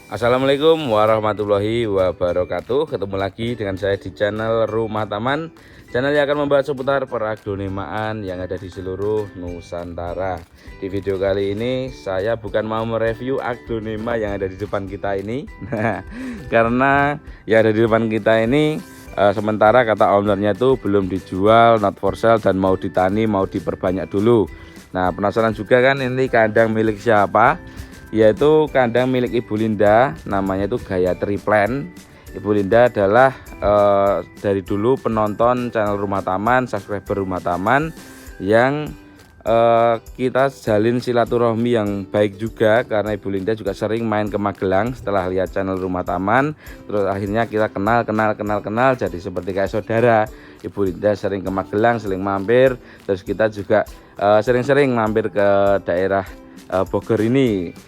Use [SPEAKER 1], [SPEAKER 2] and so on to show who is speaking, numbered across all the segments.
[SPEAKER 1] Assalamualaikum warahmatullahi wabarakatuh. Ketemu lagi dengan saya di channel Rumah Taman, channel yang akan membahas seputar peragronemaan yang ada di seluruh Nusantara. Di video kali ini saya bukan mau mereview aglonema yang ada di depan kita ini. Nah, karena yang ada di depan kita ini sementara kata ownernya itu belum dijual, not for sale, dan mau ditani, mau diperbanyak dulu. Nah, penasaran juga kan ini kandang milik siapa? Yaitu kandang milik Ibu Linda, namanya itu Gayatri Plan. Ibu Linda adalah dari dulu penonton channel Rumah Taman, subscriber Rumah Taman, yang kita jalin silaturahmi yang baik juga, karena Ibu Linda juga sering main ke Magelang setelah lihat channel Rumah Taman. Terus akhirnya kita kenal, jadi seperti kayak saudara. Ibu Linda sering ke Magelang, sering mampir. Terus kita juga sering-sering mampir ke daerah Bogor ini.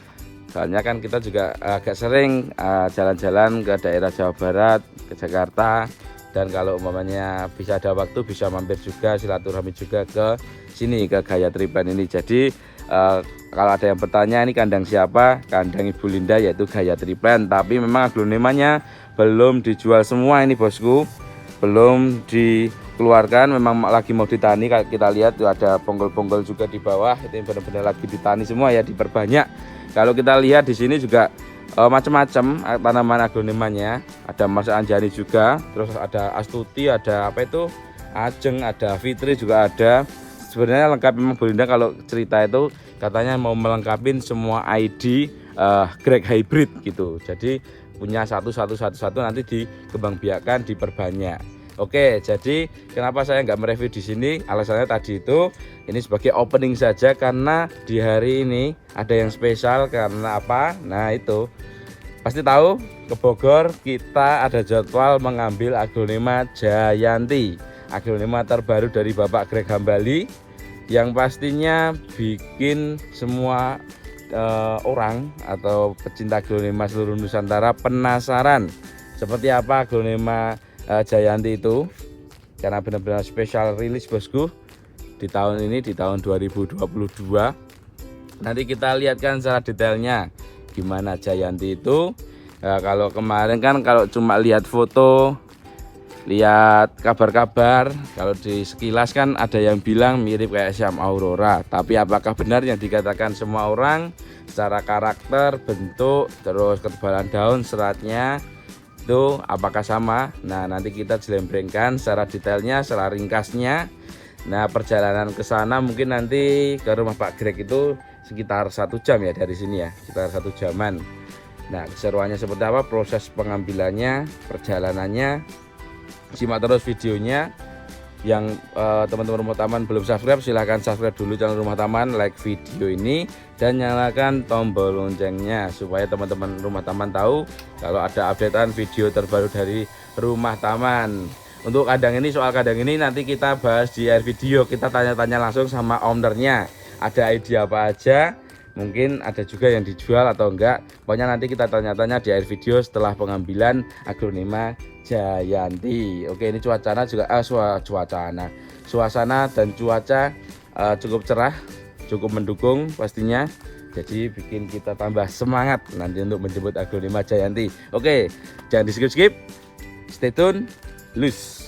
[SPEAKER 1] Soalnya kan kita juga agak sering jalan-jalan ke daerah Jawa Barat, ke Jakarta. Dan kalau umpamanya bisa ada waktu, bisa mampir juga, silaturahmi juga ke sini, ke Gayatri Plan ini. Jadi kalau ada yang bertanya ini kandang siapa, kandang Ibu Linda, yaitu Gayatri Plan. Tapi memang aglonemanya belum dijual semua ini bosku, belum dikeluarkan, memang lagi mau ditani. Kita lihat ada bonggol-bonggol juga di bawah, itu benar-benar lagi ditani semua ya, diperbanyak. Kalau kita lihat di sini juga macam-macam tanaman aglonemanya, ada Mas Anjani juga, terus ada Astuti, ada apa itu Ajeng, ada Fitri juga ada. Sebenarnya lengkap memang Bu Linda, kalau cerita itu katanya mau melengkapin semua ID Greg Hybrid gitu. Jadi punya satu nanti dikembangbiakkan, diperbanyak. Oke, jadi kenapa saya nggak mereview di sini? Alasannya tadi itu, ini sebagai opening saja, karena di hari ini ada yang spesial. Karena apa? Nah itu pasti tahu, ke Bogor kita ada jadwal mengambil aglonema Jayanti, aglonema terbaru dari Bapak Greg Hambali, yang pastinya bikin semua orang atau pecinta aglonema seluruh Nusantara penasaran seperti apa aglonema Jayanti itu, karena benar-benar spesial rilis bosku di tahun ini, di tahun 2022. Nanti kita lihatkan secara detailnya gimana Jayanti itu. Kalau kemarin kan kalau cuma lihat foto, lihat kabar-kabar, kalau di sekilas kan ada yang bilang mirip kayak Siam Aurora. Tapi apakah benar yang dikatakan semua orang secara karakter, bentuk, terus ketebalan daun, seratnya itu apakah sama? Nah, nanti kita jelembrengkan secara detailnya, secara ringkasnya. Nah, perjalanan ke sana mungkin nanti ke rumah Pak Greg itu sekitar 1 jam ya dari sini ya, sekitar 1 jaman. Nah, keseruannya seperti apa, proses pengambilannya, perjalanannya, simak terus videonya. Yang teman-teman Rumah Taman belum subscribe, silahkan subscribe dulu channel Rumah Taman, like video ini, dan nyalakan tombol loncengnya supaya teman-teman Rumah Taman tahu kalau ada updatean video terbaru dari Rumah Taman. Untuk kandang ini, soal kandang ini nanti kita bahas di akhir video. Kita tanya-tanya langsung sama ownernya, ada ide apa aja, mungkin ada juga yang dijual atau enggak. Pokoknya nanti kita tanya-tanya di akhir video setelah pengambilan aglonema Jayanti. Oke, ini suasana juga suasana dan cuaca cukup cerah, cukup mendukung pastinya. Jadi bikin kita tambah semangat nanti untuk menjemput aglonema Jayanti. Oke, jangan di skip, stay tune, loose.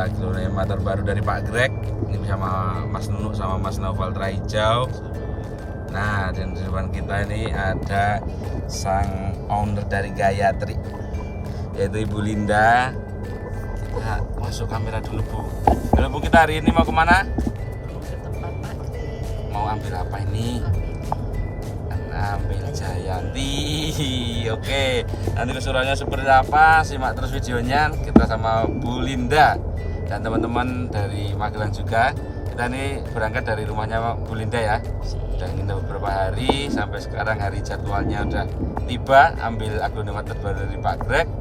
[SPEAKER 1] Aglonema terbaru dari Pak Greg ini bersama Mas Nunuk sama Mas Noval Trahijau. Nah, dan di depan kita ini ada sang owner dari Gayatri, yaitu Ibu Linda. Kita masuk kamera dulu Bu. Halo Bu, kita hari ini mau kemana? Mau ambil apa ini? Ambil Jayanti. Oke, nanti keseruannya seperti apa, simak terus videonya. Kita sama Bu Linda dan teman-teman dari Magelang juga. Kita ini berangkat dari rumahnya Bu Linda ya, dan kita beberapa hari, sampai sekarang hari jadwalnya udah tiba, ambil aglonema terbaru dari Pak Greg.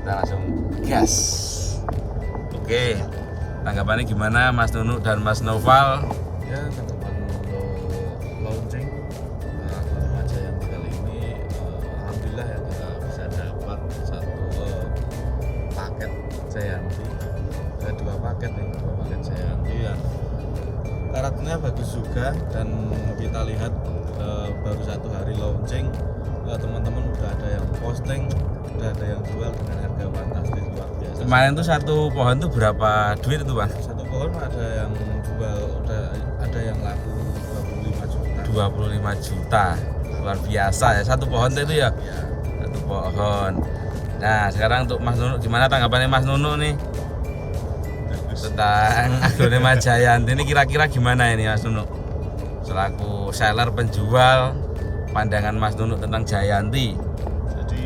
[SPEAKER 1] Kita langsung gas. Oke, tanggapannya gimana Mas Nunuk dan Mas Noval?
[SPEAKER 2] Ya, tanggapan untuk bagus juga, dan kita lihat baru 1 hari launching, teman-teman udah ada yang posting, udah ada yang jual dengan harga fantastis luar biasa.
[SPEAKER 1] Kemarin tuh satu pohon tuh berapa duit itu Bang?
[SPEAKER 2] Satu pohon ada yang jual, udah ada yang laku 25 juta.
[SPEAKER 1] 25 juta, luar biasa ya satu pohon itu ya. Satu pohon. Nah sekarang untuk Mas Nunu, gimana tanggapannya Mas Nunu nih tentang Aglonema Jayanti ini, kira-kira gimana ini Mas Nunu selaku seller penjual, pandangan Mas Nunu tentang Jayanti?
[SPEAKER 2] Jadi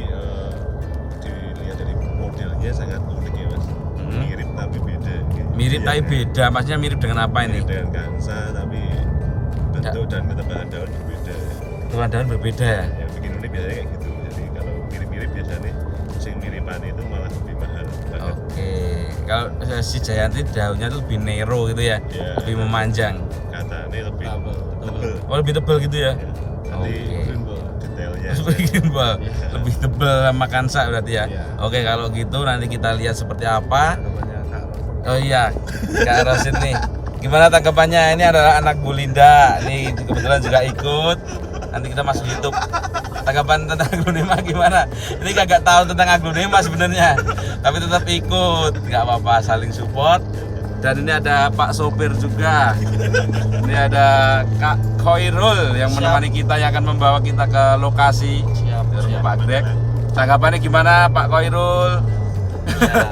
[SPEAKER 2] dilihat dari modelnya sangat unik ya Mas. Mirip tapi beda.
[SPEAKER 1] Mirip tapi beda, maksudnya mirip dengan apa ini?
[SPEAKER 2] Mirip dengan Gansa tapi bentuk dan ketebalan daun berbeda.
[SPEAKER 1] Ketebalan daun berbeda ya?
[SPEAKER 2] Yang bikin unik biasanya kayak gitu. Jadi kalau mirip-mirip biasanya sing miripan itu malah lebih mahal banget.
[SPEAKER 1] Oke, kalau si Jayanti daunnya tuh lebih nero gitu ya, lebih memanjang.
[SPEAKER 2] Katanya lebih
[SPEAKER 1] tebel. Oh lebih tebel gitu ya?
[SPEAKER 2] Nanti detailnya
[SPEAKER 1] lebih tebel sama Kansa berarti ya? Oke, kalau gitu nanti kita lihat seperti apa. Oh iya, Kak Rosid nih, gimana tanggapannya? Ini adalah anak Bu Linda, ini kebetulan juga ikut. Nanti kita masuk YouTube. Tanggapan tentang Aglonema gimana? Ini kagak tahu tentang Aglonema sebenarnya, tapi tetap ikut, nggak apa-apa, saling support. Dan ini ada Pak sopir juga. Ini ada Kak Khoirul yang menemani kita, yang akan membawa kita ke lokasi Pak Greg. Tanggapannya gimana Pak Khoirul?
[SPEAKER 3] Ya,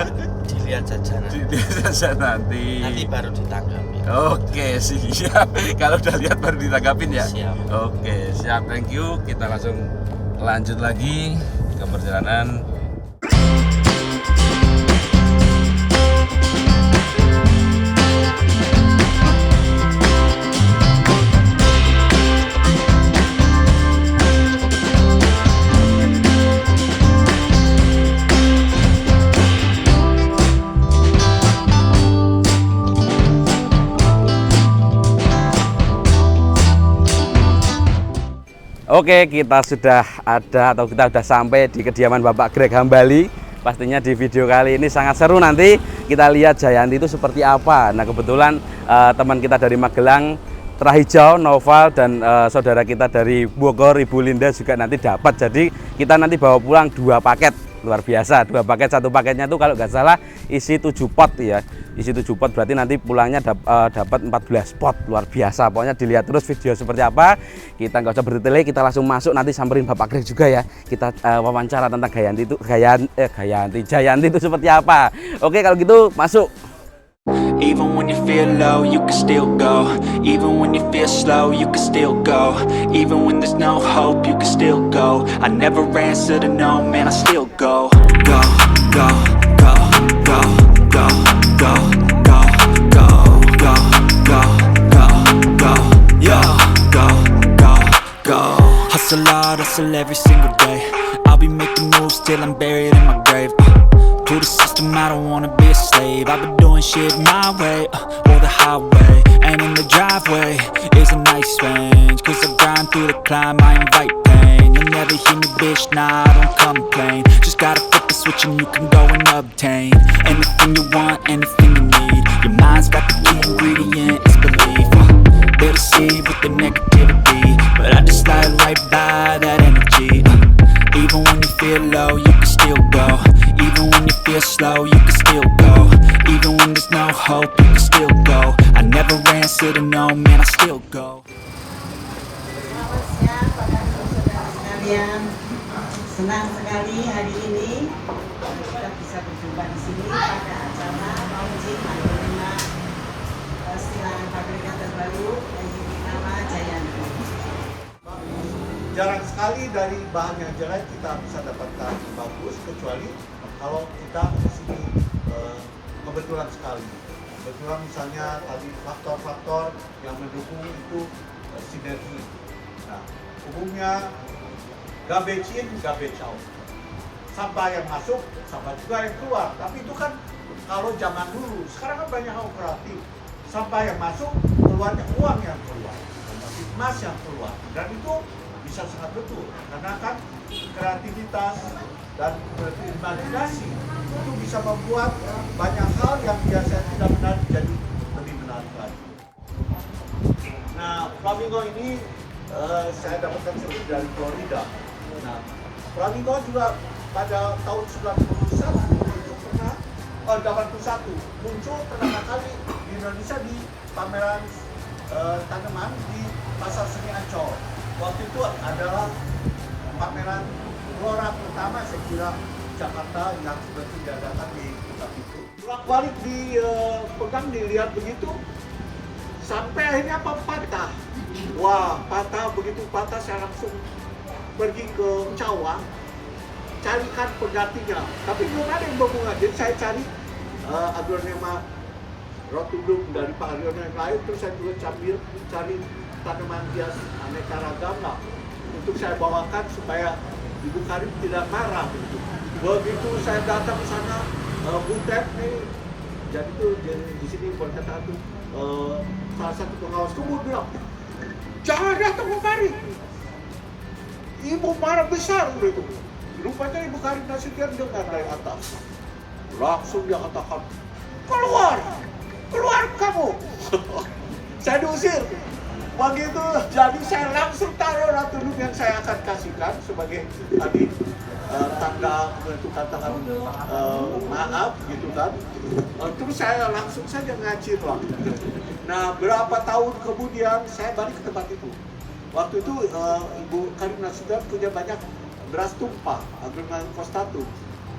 [SPEAKER 3] dilihat saja nanti.
[SPEAKER 1] Dilihat saja nanti.
[SPEAKER 3] Nanti baru ditanggapi.
[SPEAKER 1] Oke, siap. Kalau udah lihat baru ditanggapin ya.
[SPEAKER 3] Siap.
[SPEAKER 1] Oke, siap. Thank you. Kita langsung lanjut lagi ke perjalanan. Oke, kita sudah ada atau kita sudah sampai di kediaman Bapak Greg Hambali. Pastinya di video kali ini sangat seru, nanti kita lihat Jayanti itu seperti apa. Nah kebetulan teman kita dari Magelang, Trahijau, Noval, dan saudara kita dari Bogor, Ibu Linda juga nanti dapat. Jadi kita nanti bawa pulang 2 paket, luar biasa. 2 paket, satu paketnya itu kalau nggak salah isi 7 pot ya. Isi 7 pot berarti nanti pulangnya dapat 14 pot, luar biasa. Pokoknya dilihat terus video seperti apa. Kita nggak usah bertele, kita langsung masuk, nanti samperin Bapak Greg juga ya. Kita wawancara tentang Jayanti itu seperti apa. Oke kalau gitu masuk.
[SPEAKER 4] Even when you feel low, you can still go. Even when you feel slow, you can still go. Even when there's no hope, you can still go. I never answer to no, man, I still go. Go, go, go, go, go, go, go, go, go, go, go, go, yo, go, go, go. Hustle hard, hustle every single day. I'll be making moves till I'm buried in my grave. To the system, I don't wanna be a slave. I've been doing shit my way, or the highway. And in the driveway is a nice range. Cause I grind through the climb, I invite pain. You'll never hear me, bitch, nah, I don't complain. Just gotta flip the switch and you can go and obtain anything you want, anything you need. Your mind's got the key ingredient, it's belief. They'll deceive with the negativity, but I just slide right by that energy. Even when you feel low, you can still go. Even when you feel slow, you can still go. Even when there's no hope, you can still go. I never answer to no, man, I still go.
[SPEAKER 5] Selamat siang pada saudara sekalian. Senang sekali hari ini kita bisa berjumpa di sini pada acara launching Aglonema silangan pabrikan terbaru yang diberi nama Jayanti.
[SPEAKER 6] Jarang sekali dari bahan yang jelek kita bisa dapatkan bagus, kecuali kalau kita di sini kebetulan sekali. Kebetulan misalnya tadi faktor-faktor yang mendukung itu sinergi. Nah, umumnya garbage in, garbage out. Sampah yang masuk, sampah juga yang keluar. Tapi itu kan kalau zaman dulu, sekarang kan banyak hal kreatif. Sampah yang masuk, keluarnya uang yang keluar, emas yang keluar. Dan itu bisa sangat betul, karena kan kreativitas dan imajinasi itu bisa membuat banyak hal yang biasanya tidak menarik jadi lebih menarik lagi. Nah, flamingo ini saya dapatkan sendiri dari Florida. Nah, flamingo juga pada tahun 91 itu pernah 81 muncul pertama kali di Indonesia di pameran tanaman di Pasar Seni Ancol. Waktu itu adalah pameran flora pertama saya kira Jakarta yang seperti diadakan di pusat itu. Bolak-balik dipegang dilihat begitu sampai akhirnya patah. Wah, patah, begitu patah saya langsung pergi ke Cawang carikan penggantinya, tapi belum ada yang berbunga. Jadi saya cari Aglonema rotundum dari Pak Aryono yang lain, terus saya juga cari tanaman hias aneka ragam lah untuk saya bawakan supaya Ibu Karim tidak marah begitu. Begitu saya datang ke sana, butet nih, jadi tuh di sini berkata tuh salah satu pengawas kebun bilang, jangan datang kemari, Ibu marah besar begitu. Rupanya Ibu Karim Nasution dengar dari atas, langsung dia katakan, keluar kamu. Saya diusir. Begitu, jadi saya langsung taruh rotundum yang saya akan kasihkan sebagai tadi tanda untuk katakan maaf gitu kan. Terus saya langsung saja ngacir lah. Nah, berapa tahun kemudian saya balik ke tempat itu. Waktu itu Ibu Karim Nasution punya banyak beras tumpah, Aglonema costatum.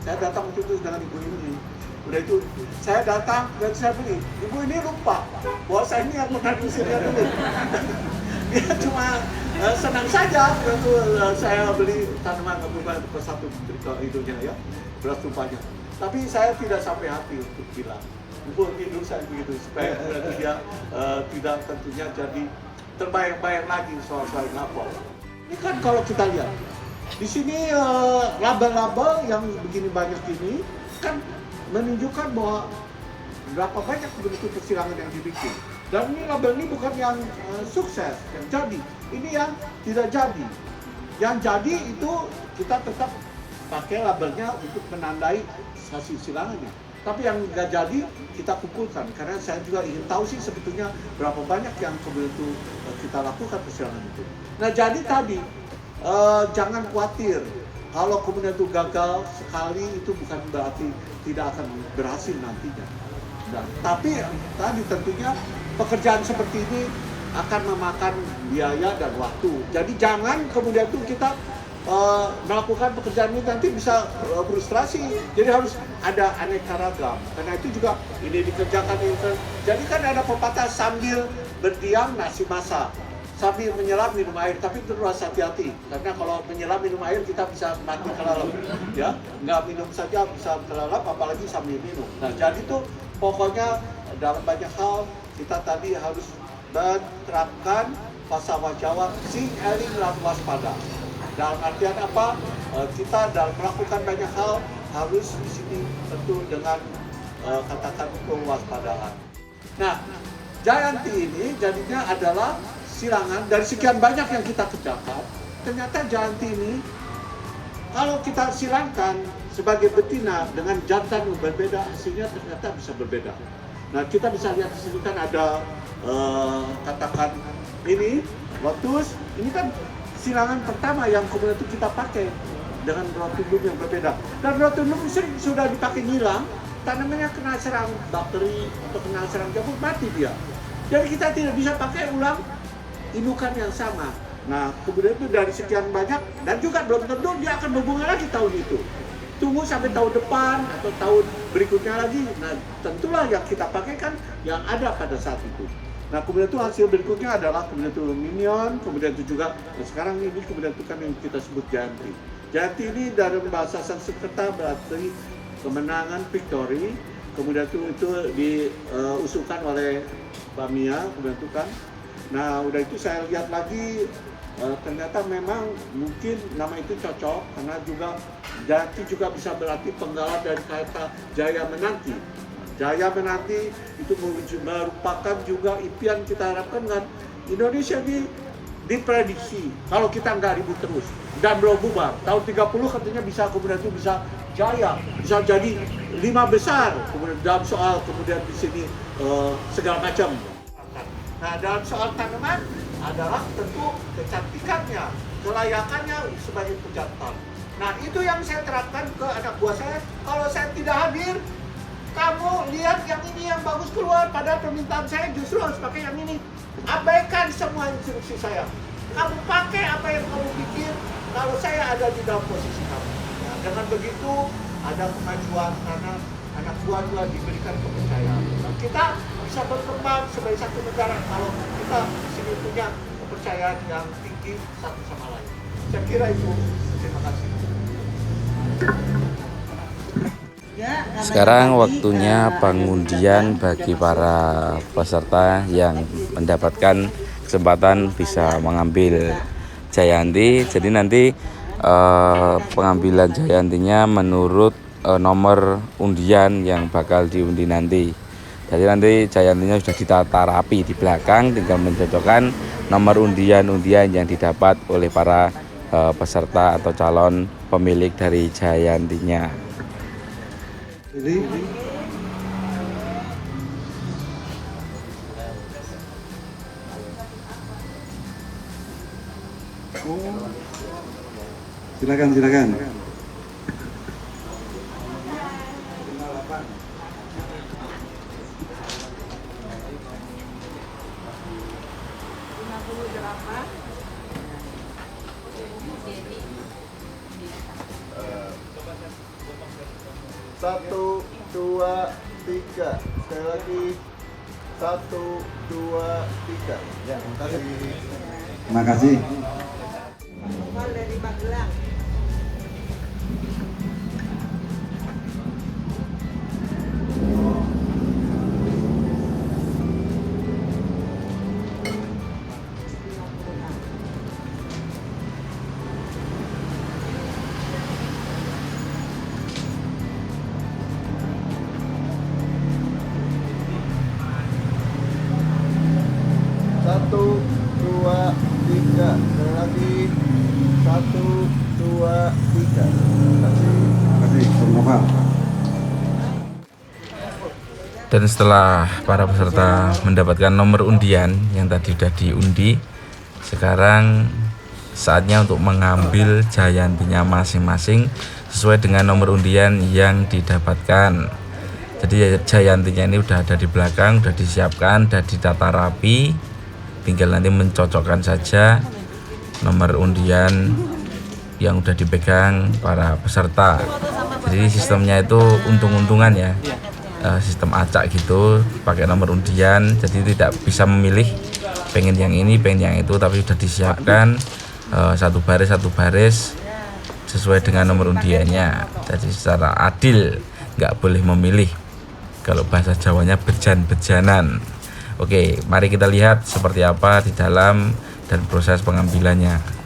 [SPEAKER 6] Saya datang waktu itu dengan ibu ini. Udah itu saya datang dan saya beli. Ibu ini lupa bahwa saya ini yang pernah diusirnya dulu. Dia cuma senang saja waktu saya beli tanaman Aglonema costatum itunya ya, beras tumpahnya. Tapi saya tidak sampai hati untuk bilang. Ibu tidur saya begitu supaya nanti dia tidak tentunya jadi terbayang-bayang lagi soal-soal lapor. Ini kan kalau kita lihat di sini label-label yang begini banyak ini kan menunjukkan bahwa berapa banyak begitu persilangan yang dibikin. Dan ini label ini bukan yang sukses, yang jadi. Ini yang tidak jadi. Yang jadi itu kita tetap pakai labelnya untuk menandai hasil silangannya. Tapi yang nggak jadi kita kumpulkan karena saya juga ingin tahu sih sebetulnya berapa banyak yang kemudian itu kita lakukan persilangan itu. Nah jadi tadi jangan khawatir kalau kemudian itu gagal sekali itu bukan berarti tidak akan berhasil nantinya. Nah, tapi tadi tentunya pekerjaan seperti ini akan memakan biaya dan waktu. Jadi jangan kemudian itu kita melakukan pekerjaan ini nanti bisa frustrasi. Jadi harus ada aneka ragam. Karena itu juga ini dikerjakan ini. Jadi kan ada pepatah sambil berdiam nasi masak, sambil menyelam minum air, tapi itu harus hati-hati karena kalau menyelam minum air kita bisa mati kelelep, ya nggak minum saja bisa kelelep apalagi sambil minum. Nah jadi tuh pokoknya dalam banyak hal kita tadi harus menerapkan pasal Jawa sing eling lan waspada. Dalam artian apa? Kita dalam melakukan banyak hal harus di sini tentu dengan katakan kewaspadaan. Nah Jayanti ini jadinya adalah silangan dari sekian banyak yang kita kerjakan, ternyata Jayanti ini kalau kita silangkan sebagai betina dengan jantan yang berbeda, hasilnya ternyata bisa berbeda. Nah kita bisa lihat di sini kan ada katakan ini lotus, ini kan silangan pertama yang kemudian itu kita pakai dengan rotundum yang berbeda. Dan rotundum sering sudah dipakai nyilang, tanamannya kena serang bakteri atau kena serang jamur mati dia. Jadi kita tidak bisa pakai ulang indukan yang sama. Nah, kemudian itu dari sekian banyak dan juga belum tentu dia akan berbunga lagi tahun itu. Tunggu sampai tahun depan atau tahun berikutnya lagi. Nah, tentulah yang kita pakai kan yang ada pada saat itu. Nah, kemudian itu hasil berikutnya adalah kemudian itu minion, kemudian itu juga nah sekarang ini kemudian itu kan yang kita sebut Jayanti. Jayanti ini dalam bahasa Sanskerta berarti kemenangan, victory. Kemudian itu diusulkan oleh Pak Mia, kemudian itu kan. Nah, udah itu saya lihat lagi, ternyata memang mungkin nama itu cocok, karena juga Jayanti juga bisa berarti penggalan dari kata Jaya Menanti. Jaya Menanti itu merupakan juga impian kita harapkan kan Indonesia diprediksi kalau kita nggak ribut terus dan belum bubar. Tahun 30 katanya bisa kemudian itu bisa jaya, bisa jadi 5 besar kemudian dalam soal kemudian di sini segala macam. Nah, dalam soal tanaman adalah tentu kecantikannya, kelayakannya sebagai pejantan. Nah, itu yang saya terapkan ke anak buah saya. Kalau saya tidak hadir, kamu lihat yang ini yang bagus keluar, padahal permintaan saya justru harus pakai yang ini. Abaikan semua instruksi saya. Kamu pakai apa yang kamu pikir kalau saya ada di dalam posisi kamu. Nah, dengan begitu ada kemajuan karena anak buah juga diberikan kepercayaan. Nah, kita bisa berkembang sebagai satu negara kalau kita sini punya kepercayaan yang tinggi satu sama lain. Saya kira itu. Terima kasih.
[SPEAKER 1] Sekarang waktunya pengundian bagi para peserta yang mendapatkan kesempatan bisa mengambil Jayanti. Jadi nanti pengambilan Jayantinya menurut nomor undian yang bakal diundi nanti. Jadi nanti Jayantinya sudah ditata rapi di belakang, tinggal mencocokkan nomor undian-undian yang didapat oleh para peserta atau calon pemilik dari Jayantinya.
[SPEAKER 6] Jadi
[SPEAKER 7] Silakan.
[SPEAKER 6] Satu, dua, tiga. Sekali lagi. 1, 2, 3. Ya, terima kasih.
[SPEAKER 7] Terima kasih.
[SPEAKER 5] Novel dari Magelang.
[SPEAKER 6] Satu, dua, tiga. Sekali lagi. 1, 2, 3. Terima kasih.
[SPEAKER 7] Terima kasih, Bung Novel.
[SPEAKER 1] Dan setelah para peserta mendapatkan nomor undian yang tadi sudah diundi, sekarang saatnya untuk mengambil Jayantinya masing-masing sesuai dengan nomor undian yang didapatkan. Jadi Jayantinya ini udah ada di belakang, udah disiapkan, udah ditata rapi, tinggal nanti mencocokkan saja nomor undian yang udah dipegang para peserta. Jadi sistemnya itu untung-untungan ya, sistem acak gitu, pakai nomor undian, jadi tidak bisa memilih pengen yang ini, pengen yang itu, tapi sudah disiapkan satu baris sesuai dengan nomor undiannya. Jadi secara adil, nggak boleh memilih. Kalau bahasa Jawanya bejan-bejanan. Oke, mari kita lihat seperti apa di dalam dan proses pengambilannya.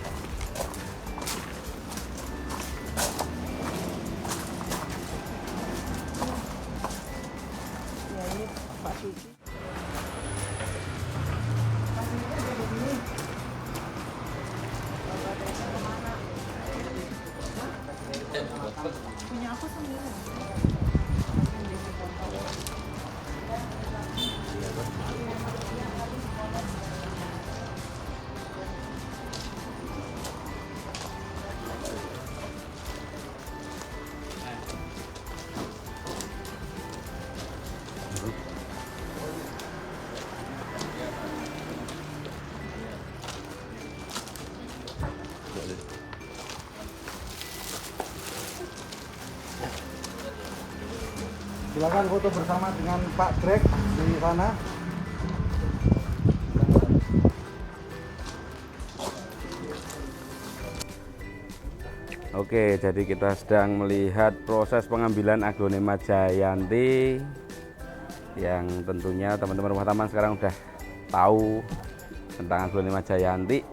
[SPEAKER 7] Silakan foto bersama dengan Pak Greg di sana.
[SPEAKER 1] Oke, jadi kita sedang melihat proses pengambilan aglonema Jayanti yang tentunya teman-teman rumah taman sekarang udah tahu tentang aglonema Jayanti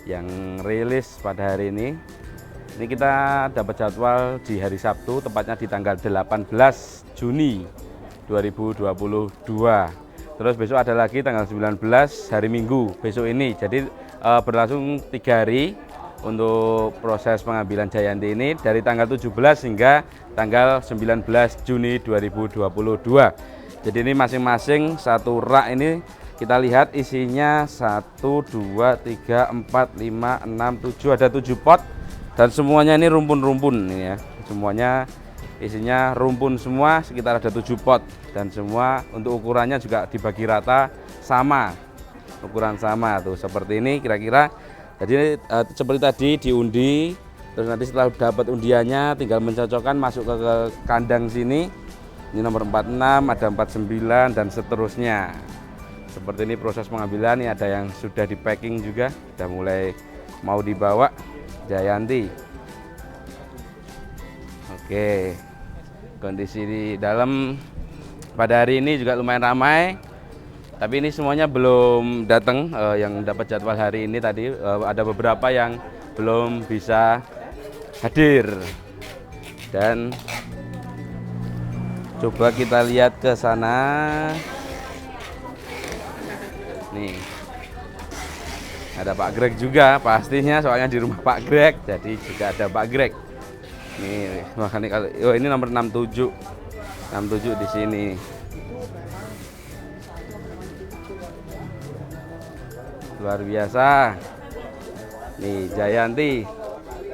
[SPEAKER 1] yang rilis pada hari ini. Ini kita dapat jadwal di hari Sabtu, tepatnya di tanggal 18 Juni 2022. Terus besok ada lagi tanggal 19 hari Minggu besok ini. Jadi berlangsung 3 hari untuk proses pengambilan Jayanti ini dari tanggal 17 hingga tanggal 19 Juni 2022. Jadi ini masing-masing satu rak ini Kita lihat isinya 1, 2, 3, 4, 5, 6, 7, ada 7 pot dan semuanya ini rumpun-rumpun ini ya. Semuanya isinya rumpun semua, sekitar ada 7 pot dan semua untuk ukurannya juga dibagi rata sama. Ukuran sama tuh seperti ini kira-kira. Jadi seperti tadi diundi, terus nanti setelah dapat undiannya tinggal mencocokkan masuk ke kandang sini. Ini nomor 46, ada 49 dan seterusnya. Seperti ini proses pengambilan. Ini ada yang sudah di packing juga, sudah mulai mau dibawa. Jayanti. Oke, kondisi di dalam pada hari ini juga lumayan ramai. Tapi ini semuanya belum datang yang dapat jadwal hari ini tadi. Ada beberapa yang belum bisa hadir. Dan coba kita lihat ke sana. Nih. Ada Pak Greg juga pastinya, soalnya di rumah Pak Greg. Jadi juga ada Pak Greg. Nih, makanya kalau ini nomor 67. 67 di sini. Luar biasa. Nih Jayanti.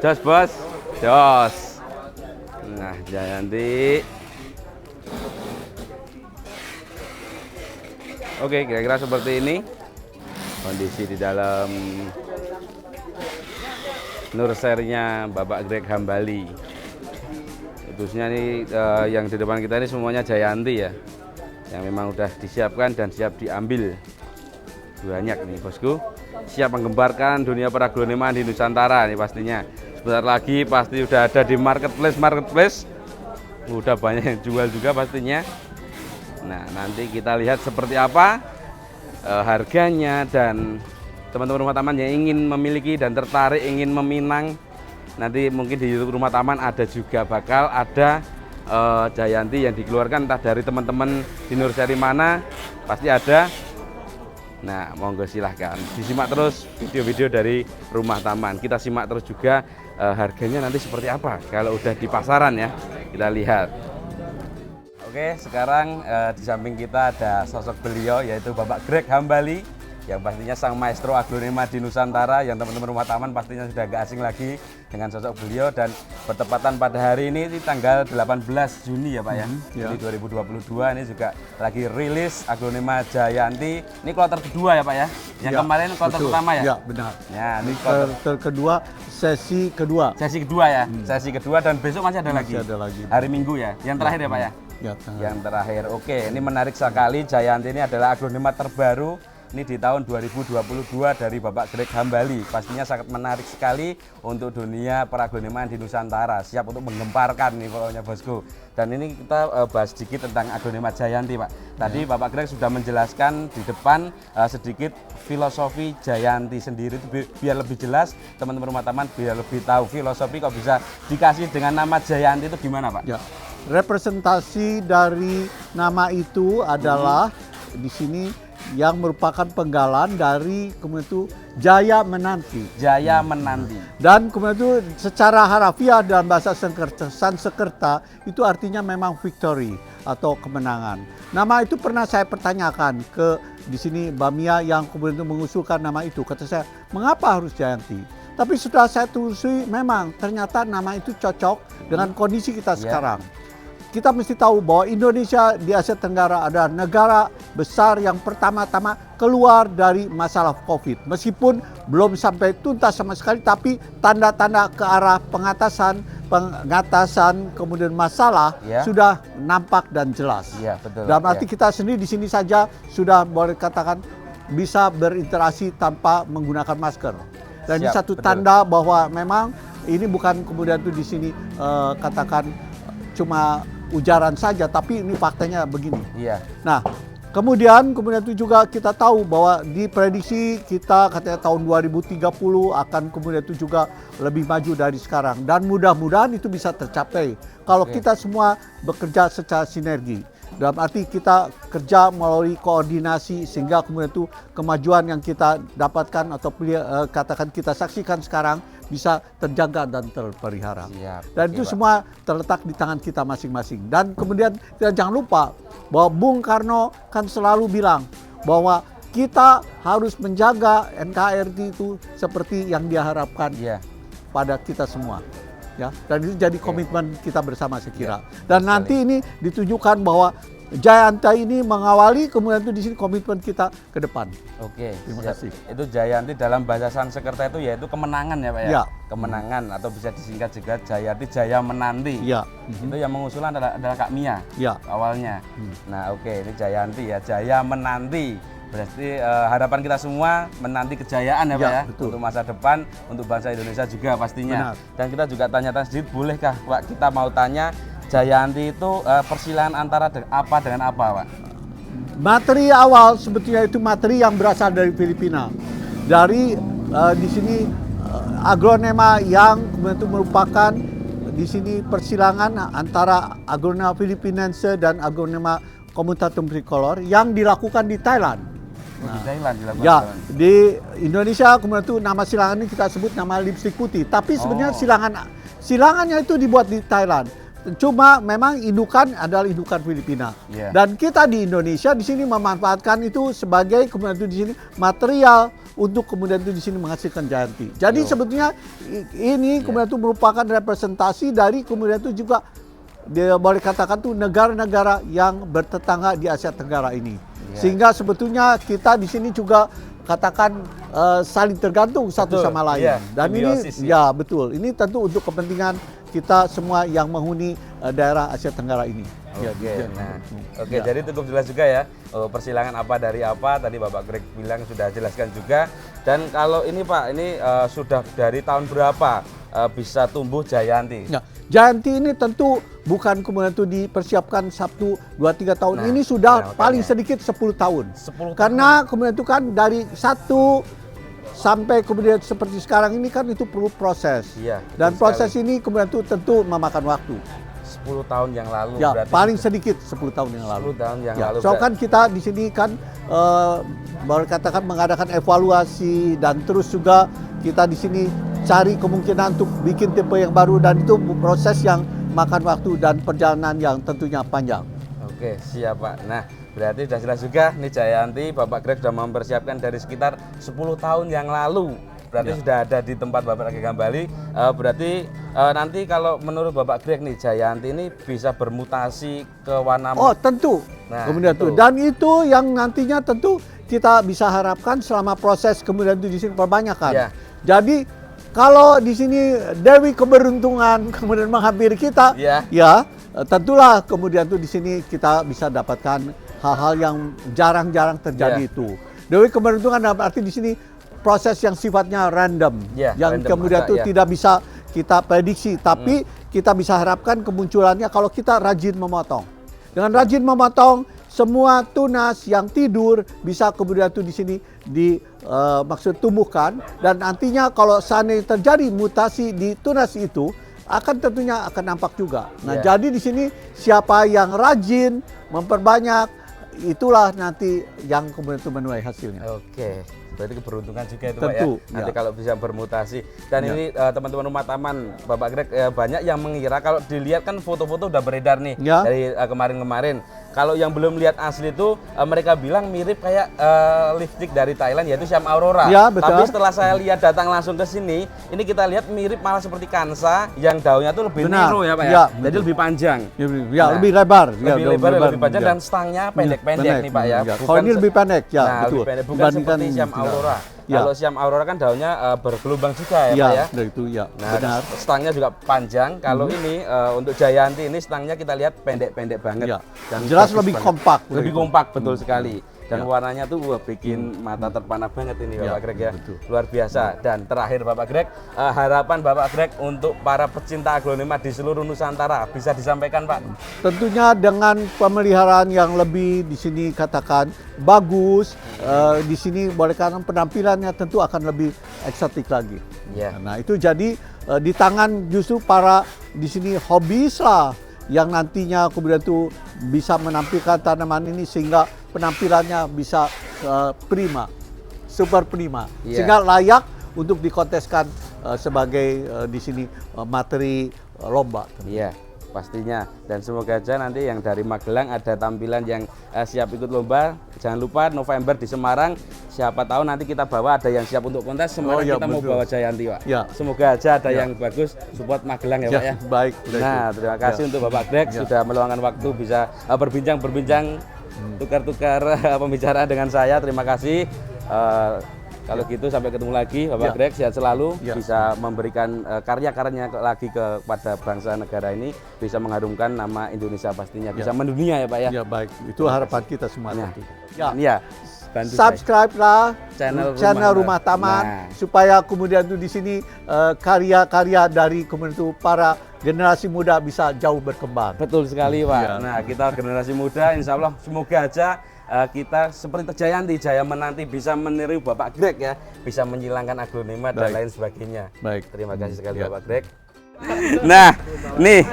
[SPEAKER 1] Jos bos. Jos. Nah Jayanti. Oke, kira-kira seperti ini kondisi di dalam nursery-nya Bapak Greg Hambali. Khususnya nih yang di depan kita ini semuanya Jayanti ya, yang memang udah disiapkan dan siap diambil. Banyak nih bosku, siap menggemparkan dunia peragronemaan di Nusantara nih pastinya. Sebentar lagi pasti udah ada di marketplace, udah banyak yang jual juga pastinya. Nah nanti kita lihat seperti apa harganya, dan teman-teman rumah taman yang ingin memiliki dan tertarik ingin meminang, nanti mungkin di YouTube Rumah Taman ada juga bakal ada Jayanti yang dikeluarkan entah dari teman-teman di nursery mana, pasti ada. Nah monggo silahkan disimak terus video-video dari Rumah Taman. Kita simak terus juga harganya nanti seperti apa kalau udah di pasaran ya, kita lihat. Oke, sekarang di samping kita ada sosok beliau yaitu Bapak Greg Hambali, yang pastinya sang maestro aglonema di Nusantara, yang teman-teman Rumah Taman pastinya sudah gak asing lagi dengan sosok beliau. Dan bertepatan pada hari ini di tanggal 18 Juni ya Pak ya, Juni 2022 ini juga lagi rilis aglonema Jayanti. Ini kloter kedua ya Pak ya, yang kemarin kloter pertama ya?
[SPEAKER 6] Ya benar.
[SPEAKER 1] Ya, ini
[SPEAKER 6] kloter kedua, sesi kedua.
[SPEAKER 1] Sesi kedua ya, sesi kedua, dan besok masih ada lagi.
[SPEAKER 6] Masih ada lagi.
[SPEAKER 1] Hari Minggu ya, yang terakhir ya Pak ya?
[SPEAKER 6] Ya,
[SPEAKER 1] yang terakhir. Oke, ini menarik sekali. Jayanti ini adalah aglonema terbaru ini di tahun 2022 dari Bapak Greg Hambali. Pastinya sangat menarik sekali untuk dunia peraglonemaan di Nusantara. Siap untuk menggemparkan nih pokoknya bosku. Dan ini kita bahas sedikit tentang aglonema Jayanti Pak. Tadi Bapak Greg sudah menjelaskan di depan sedikit filosofi Jayanti sendiri, itu biar lebih jelas teman-teman Rumah Taman, biar lebih tahu filosofi kok bisa dikasih dengan nama Jayanti itu gimana Pak?
[SPEAKER 6] Ya, representasi dari nama itu adalah di sini yang merupakan penggalan dari kemudian itu Jaya Menanti.
[SPEAKER 1] Jaya Menanti.
[SPEAKER 6] Dan kemudian itu secara harafiah dalam bahasa Sanskerta itu artinya memang victory atau kemenangan. Nama itu pernah saya pertanyakan ke di sini Mbak Mia yang kemudian itu mengusulkan nama itu. Kata saya, mengapa harus Jayanti? Tapi setelah saya telusuri memang ternyata nama itu cocok dengan kondisi kita sekarang. Kita mesti tahu bahwa Indonesia di Asia Tenggara adalah negara besar yang pertama-tama keluar dari masalah COVID. Meskipun belum sampai tuntas sama sekali, tapi tanda-tanda ke arah pengatasan kemudian masalah sudah nampak dan jelas.
[SPEAKER 1] Betul,
[SPEAKER 6] dalam arti kita sendiri di sini saja sudah boleh katakan bisa berinteraksi tanpa menggunakan masker. Dan ini satu tanda bahwa memang ini bukan kemudian itu di sini katakan cuma ujaran saja, tapi ini faktanya begini. Nah, kemudian itu juga kita tahu bahwa diprediksi kita katanya tahun 2030 akan kemudian itu juga lebih maju dari sekarang, dan mudah-mudahan itu bisa tercapai kalau kita semua bekerja secara sinergi. Dalam arti kita kerja melalui koordinasi sehingga kemudian itu kemajuan yang kita dapatkan atau katakan kita saksikan sekarang bisa terjaga dan terpelihara. Dan itu semua terletak di tangan kita masing-masing. Dan kemudian kita jangan lupa bahwa Bung Karno kan selalu bilang bahwa
[SPEAKER 8] kita harus menjaga NKRI itu seperti yang diharapkan
[SPEAKER 1] Iya.
[SPEAKER 8] pada kita semua. Ya, dan itu jadi komitmen kita bersama saya kira. Dan nanti ini ditujukan bahwa Jayanti ini mengawali, kemudian itu di sini komitmen kita ke depan.
[SPEAKER 1] Oke,
[SPEAKER 8] Terima
[SPEAKER 1] siap.
[SPEAKER 8] kasih.
[SPEAKER 1] Itu Jayanti dalam bahasa Sanskerta itu yaitu kemenangan ya Pak ya?
[SPEAKER 8] Ya.
[SPEAKER 1] Kemenangan atau bisa disingkat juga Jayanti, Jaya Menanti.
[SPEAKER 8] Ya.
[SPEAKER 1] Itu yang mengusulkan adalah Kak Mia
[SPEAKER 8] Ya.
[SPEAKER 1] awalnya. Nah oke, ini Jayanti ya, Jaya Menanti. Berarti harapan kita semua menanti kejayaan ya Pak
[SPEAKER 8] Ya,
[SPEAKER 1] ya?
[SPEAKER 8] betul.
[SPEAKER 1] Untuk masa depan, untuk bangsa Indonesia juga pastinya.
[SPEAKER 8] Benar.
[SPEAKER 1] Dan kita juga tanya-tanya sedikit, bolehkah Pak kita mau tanya Jayanti itu persilangan antara apa dengan apa Pak?
[SPEAKER 8] Materi awal sebetulnya itu materi yang berasal dari Filipina. Dari di sini agronema yang kemudian itu merupakan di sini persilangan antara agronema Filipinense dan agronema Comitatum Tricolor yang dilakukan di Thailand.
[SPEAKER 1] Di Thailand dilakukan.
[SPEAKER 8] Ya, di Indonesia kemudian itu nama silangan ini kita sebut nama lipstick putih. Tapi sebenarnya silangannya itu dibuat di Thailand. Cuma memang indukan adalah indukan Filipina.
[SPEAKER 1] Iya.
[SPEAKER 8] Dan kita di Indonesia di sini memanfaatkan itu sebagai kemudian itu di sini material untuk kemudian itu di sini menghasilkan Jayanti. Jadi sebetulnya ini kemudian itu merupakan representasi dari kemudian itu juga dia boleh katakan tuh negara-negara yang bertetangga di Asia Tenggara ini. Sehingga sebetulnya kita di sini juga katakan saling tergantung satu
[SPEAKER 1] Betul,
[SPEAKER 8] sama lain.
[SPEAKER 1] iya,
[SPEAKER 8] Dan ini
[SPEAKER 1] simbiosis, ya.
[SPEAKER 8] ya betul. Ini tentu untuk kepentingan kita semua yang menghuni daerah Asia Tenggara ini.
[SPEAKER 1] Oke, jadi cukup jelas juga ya persilangan apa dari apa tadi Bapak Greg bilang sudah jelaskan juga. Dan kalau ini Pak, ini sudah dari tahun berapa bisa tumbuh Jayanti?
[SPEAKER 8] Ya, Jayanti ini tentu bukan kemudian itu dipersiapkan 1, 2, 3 tahun.
[SPEAKER 1] Nah,
[SPEAKER 8] Ini sudah
[SPEAKER 1] makanya.
[SPEAKER 8] paling sedikit 10 tahun.
[SPEAKER 1] 10
[SPEAKER 8] Karena kemudian itu kan dari 1 sampai kemudian seperti sekarang ini kan itu perlu proses.
[SPEAKER 1] Iya, betul
[SPEAKER 8] Dan proses
[SPEAKER 1] sekali.
[SPEAKER 8] ini kemudian itu tentu memakan waktu.
[SPEAKER 1] 10 tahun yang lalu
[SPEAKER 8] Ya,
[SPEAKER 1] berarti
[SPEAKER 8] paling sedikit 10 tahun yang lalu.
[SPEAKER 1] 10 tahun yang
[SPEAKER 8] Ya,
[SPEAKER 1] lalu.
[SPEAKER 8] so kan kita di sini kan baru katakan mengadakan evaluasi dan terus juga kita di sini cari kemungkinan untuk bikin tipe yang baru dan itu proses yang makan waktu dan perjalanan yang tentunya panjang.
[SPEAKER 1] Oke, siap Pak. Nah, berarti sudah jelas juga nih Jayanti, Bapak Greg sudah mempersiapkan dari sekitar 10 tahun yang lalu. Berarti sudah ada di tempat Bapak lagi kembali. Berarti nanti kalau menurut Bapak Greg nih Jayanti ini bisa bermutasi ke warna.
[SPEAKER 8] Oh tentu.
[SPEAKER 1] Nah,
[SPEAKER 8] Kemudian
[SPEAKER 1] itu.
[SPEAKER 8] tuh dan itu yang nantinya tentu kita bisa harapkan selama proses kemudian itu di sini perbanyakan.
[SPEAKER 1] Ya.
[SPEAKER 8] Jadi kalau di sini Dewi Keberuntungan kemudian menghampiri kita,
[SPEAKER 1] Ya.
[SPEAKER 8] tentulah kemudian tuh di sini kita bisa dapatkan hal-hal yang jarang-jarang terjadi
[SPEAKER 1] Ya.
[SPEAKER 8] itu. Dewi Keberuntungan dalam arti di sini proses yang sifatnya random,
[SPEAKER 1] Ya,
[SPEAKER 8] yang
[SPEAKER 1] random
[SPEAKER 8] kemudian
[SPEAKER 1] ada,
[SPEAKER 8] itu
[SPEAKER 1] ya.
[SPEAKER 8] tidak bisa kita prediksi, tapi kita bisa harapkan kemunculannya kalau kita rajin memotong. Dengan rajin memotong, semua tunas yang tidur bisa kemudian itu di sini maksud tumbuhkan dan nantinya kalau seandainya terjadi mutasi di tunas itu akan tentunya akan nampak juga. Nah,
[SPEAKER 1] Ya.
[SPEAKER 8] jadi di sini siapa yang rajin memperbanyak itulah nanti yang kemudian itu menuai hasilnya.
[SPEAKER 1] Oke, berarti keberuntungan juga itu
[SPEAKER 8] Tentu,
[SPEAKER 1] Pak ya. Nanti
[SPEAKER 8] ya.
[SPEAKER 1] kalau bisa bermutasi. Dan
[SPEAKER 8] Ya.
[SPEAKER 1] ini teman-teman rumah taman, Bapak Greg banyak yang mengira kalau dilihat kan foto-foto udah beredar nih
[SPEAKER 8] Ya.
[SPEAKER 1] dari kemarin-kemarin. Kalau yang belum lihat asli itu mereka bilang mirip kayak lipstick dari Thailand yaitu Siam Aurora.
[SPEAKER 8] Ya, betul.
[SPEAKER 1] Tapi setelah saya lihat datang langsung ke sini, ini kita lihat mirip malah seperti Kansa yang daunnya tuh lebih
[SPEAKER 8] Benar.
[SPEAKER 1] nero ya Pak ya.
[SPEAKER 8] Ya,
[SPEAKER 1] Jadi
[SPEAKER 8] betul.
[SPEAKER 1] lebih panjang.
[SPEAKER 8] Ya,
[SPEAKER 1] Nah,
[SPEAKER 8] lebih lebar. Ya,
[SPEAKER 1] lebih lebar, lebih panjang
[SPEAKER 8] ya.
[SPEAKER 1] dan stangnya pendek-pendek nih Pak ya.
[SPEAKER 8] Kalau ini lebih pendek ya,
[SPEAKER 1] Nah,
[SPEAKER 8] betul.
[SPEAKER 1] lebih pendek. Bukan
[SPEAKER 8] Dibandingkan
[SPEAKER 1] seperti Siam
[SPEAKER 8] ini.
[SPEAKER 1] Aurora.
[SPEAKER 8] Ya.
[SPEAKER 1] Kalau Siam Aurora kan daunnya bergelombang juga ya,
[SPEAKER 8] Ya,
[SPEAKER 1] Pak ya.
[SPEAKER 8] dari itu ya,
[SPEAKER 1] Nah,
[SPEAKER 8] benar.
[SPEAKER 1] stangnya juga panjang. Kalau ini untuk Jayanti ini stangnya kita lihat pendek-pendek banget.
[SPEAKER 8] Ya.
[SPEAKER 1] Dan
[SPEAKER 8] Jelas
[SPEAKER 1] bagus
[SPEAKER 8] lebih
[SPEAKER 1] banget.
[SPEAKER 8] kompak.
[SPEAKER 1] Lebih kompak betul sekali. Dan
[SPEAKER 8] Ya.
[SPEAKER 1] warnanya tuh bikin mata terpana banget ini
[SPEAKER 8] Ya,
[SPEAKER 1] Bapak Greg ya.
[SPEAKER 8] betul.
[SPEAKER 1] Luar biasa. Dan terakhir Bapak Greg, harapan Bapak Greg untuk para pecinta aglonema di seluruh Nusantara bisa disampaikan Pak.
[SPEAKER 8] Tentunya dengan pemeliharaan yang lebih di sini katakan bagus, di sini boleh katakan penampilannya tentu akan lebih eksotik lagi.
[SPEAKER 1] Ya.
[SPEAKER 8] Nah itu jadi di tangan justru para di sini hobis lah yang nantinya kemudian itu bisa menampilkan tanaman ini sehingga penampilannya bisa prima, super prima,
[SPEAKER 1] Iya.
[SPEAKER 8] sehingga layak untuk dikonteskan sebagai di sini materi lomba.
[SPEAKER 1] Iya. pastinya. Dan semoga aja nanti yang dari Magelang ada tampilan yang siap ikut lomba. Jangan lupa November di Semarang, siapa tahu nanti kita bawa ada yang siap untuk kontes. Semarang kita mau bawa Jayanti, Pak.
[SPEAKER 8] Ya.
[SPEAKER 1] Semoga aja ada yang bagus support Magelang ya, Pak ya.
[SPEAKER 8] Baik.
[SPEAKER 1] Nah, terima kasih untuk Bapak Greg sudah meluangkan waktu bisa berbincang-berbincang, tukar-tukar pembicaraan dengan saya. Terima kasih. Kalau gitu sampai ketemu lagi Bapak Greg, sehat selalu, bisa memberikan karya-karyanya lagi kepada bangsa negara ini, bisa mengharumkan nama Indonesia pastinya, bisa mendunia ya Pak ya.
[SPEAKER 8] Ya baik, itu harapan kita semua.
[SPEAKER 1] Ya.
[SPEAKER 8] Subscribe lah channel Rumah Taman, supaya kemudian itu di sini karya-karya dari kemudian itu para generasi muda bisa jauh berkembang.
[SPEAKER 1] Betul sekali Pak. Nah, kita generasi muda insya Allah semoga aja kita seperti Jayanti, Jaya Menanti bisa meniru Bapak Greg ya, bisa menghilangkan aglonema dan lain sebagainya.
[SPEAKER 8] Baik.
[SPEAKER 1] Terima kasih sekali Bapak Greg. Nah, nih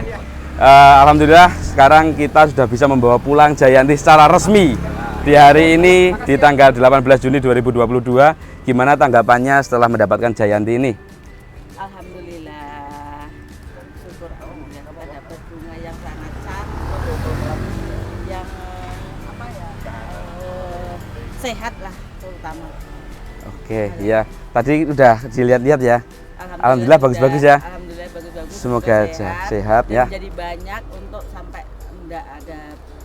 [SPEAKER 1] alhamdulillah sekarang kita sudah bisa membawa pulang Jayanti secara resmi di hari ini di tanggal 18 Juni 2022. Gimana tanggapannya setelah mendapatkan Jayanti ini?
[SPEAKER 5] Alhamdulillah, syukur Allah kepada bunga yang sangat cantik, yang sehat lah terutama.
[SPEAKER 1] Oke, ya. Tadi udah dilihat-lihat ya. Alhamdulillah bagus-bagus ya.
[SPEAKER 5] Alhamdulillah bagus-bagus.
[SPEAKER 1] Semoga aja sehat ya.
[SPEAKER 5] Jadi banyak untuk sampai enggak ada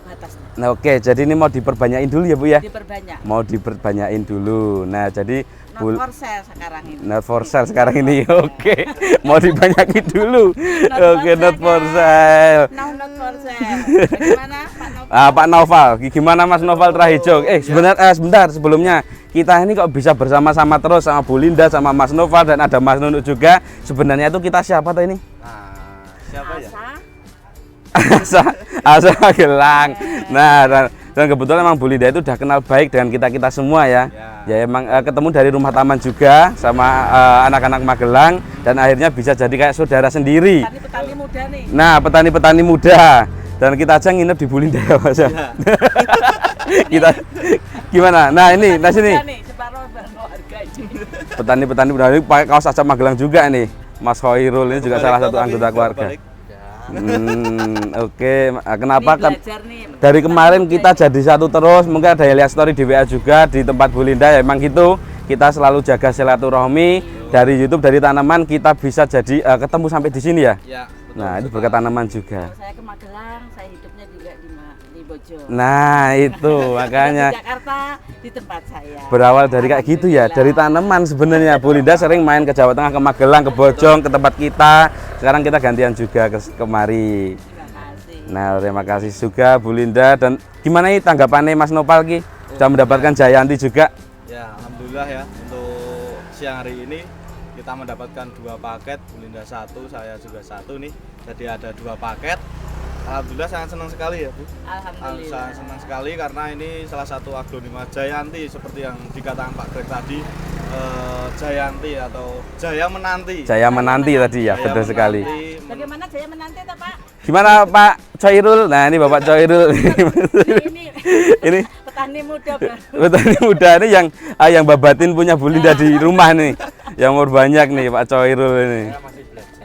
[SPEAKER 5] batasnya.
[SPEAKER 1] Nah, oke, jadi ini mau diperbanyakin dulu ya Bu ya?
[SPEAKER 5] Diperbanyak.
[SPEAKER 1] Mau diperbanyakin dulu. Nah, jadi
[SPEAKER 5] Not for sale sekarang ini.
[SPEAKER 1] Not for sale sekarang ini. Oke. Mau dibanyakin dulu. Oke, not for sale.
[SPEAKER 5] No, not for sale. Bagaimana Pak Noval?
[SPEAKER 1] Pak Noval, gimana Mas Noval Trahijo? Sebentar sebelumnya kita ini kok bisa bersama-sama terus sama Bu Linda, sama Mas Noval dan ada Mas Nunu juga. Sebenarnya itu kita siapa tuh ini?
[SPEAKER 3] Siapa ya?
[SPEAKER 1] Asa Magelang. Nah, dan kebetulan memang Bu Linda itu udah kenal baik dengan kita semua ya. Ya emang ketemu dari Rumah Taman juga sama anak-anak Magelang dan akhirnya bisa jadi kayak saudara sendiri.
[SPEAKER 5] Petani-petani muda nih.
[SPEAKER 1] Nah, petani-petani muda. Dan kita aja nginep di Bu Linda ya Mas ya. Kita gimana? Nah, ini nah sini. Petani-petani muda ini pakai kaos Acap Magelang juga nih. Mas Hoirul ini juga salah satu anggota keluarga. Oke. Kenapa kan dari kemarin kita jadi satu terus, mungkin ada yang lihat story di WA juga di tempat Bu Linda ya, emang gitu kita selalu jaga silaturahmi dari YouTube, dari tanaman kita bisa jadi ketemu sampai di sini ya. Nah, itu berkat tanaman juga.
[SPEAKER 5] Saya ke Magelang, saya hidupnya juga di Bojo.
[SPEAKER 1] Nah, itu makanya
[SPEAKER 5] di Jakarta di tempat saya.
[SPEAKER 1] Berawal dari kayak gitu ya, dari tanaman sebenarnya. Bu Linda sering main ke Jawa Tengah, ke Magelang, ke Bojong, ke tempat kita. Sekarang kita gantian juga kemari. Nah, terima kasih juga Bu Linda. Dan gimana nih tanggapannya Mas Nopal Ki? Sudah mendapatkan Jayanti juga?
[SPEAKER 2] Ya, alhamdulillah ya, untuk siang hari ini kita mendapatkan 2 paket, Bu Linda 1, saya juga 1 nih. Jadi ada 2 paket. Alhamdulillah sangat senang sekali ya Bu.
[SPEAKER 5] Alhamdulillah.
[SPEAKER 2] Sangat senang sekali karena ini salah satu aglonema Jayanti seperti yang dikatakan Pak Greg tadi, Jayanti atau Jaya Menanti.
[SPEAKER 1] Jaya Menanti tadi ya, betul sekali.
[SPEAKER 5] Bagaimana Jaya Menanti toh Pak?
[SPEAKER 1] Gimana Pak Coirul? Nah, ini Bapak Coirul. Ini
[SPEAKER 5] petani muda Bro.
[SPEAKER 1] Petani muda ini yang babatin punya Bu Linda di rumah nih. Yang umur banyak nih Pak Coirul ini.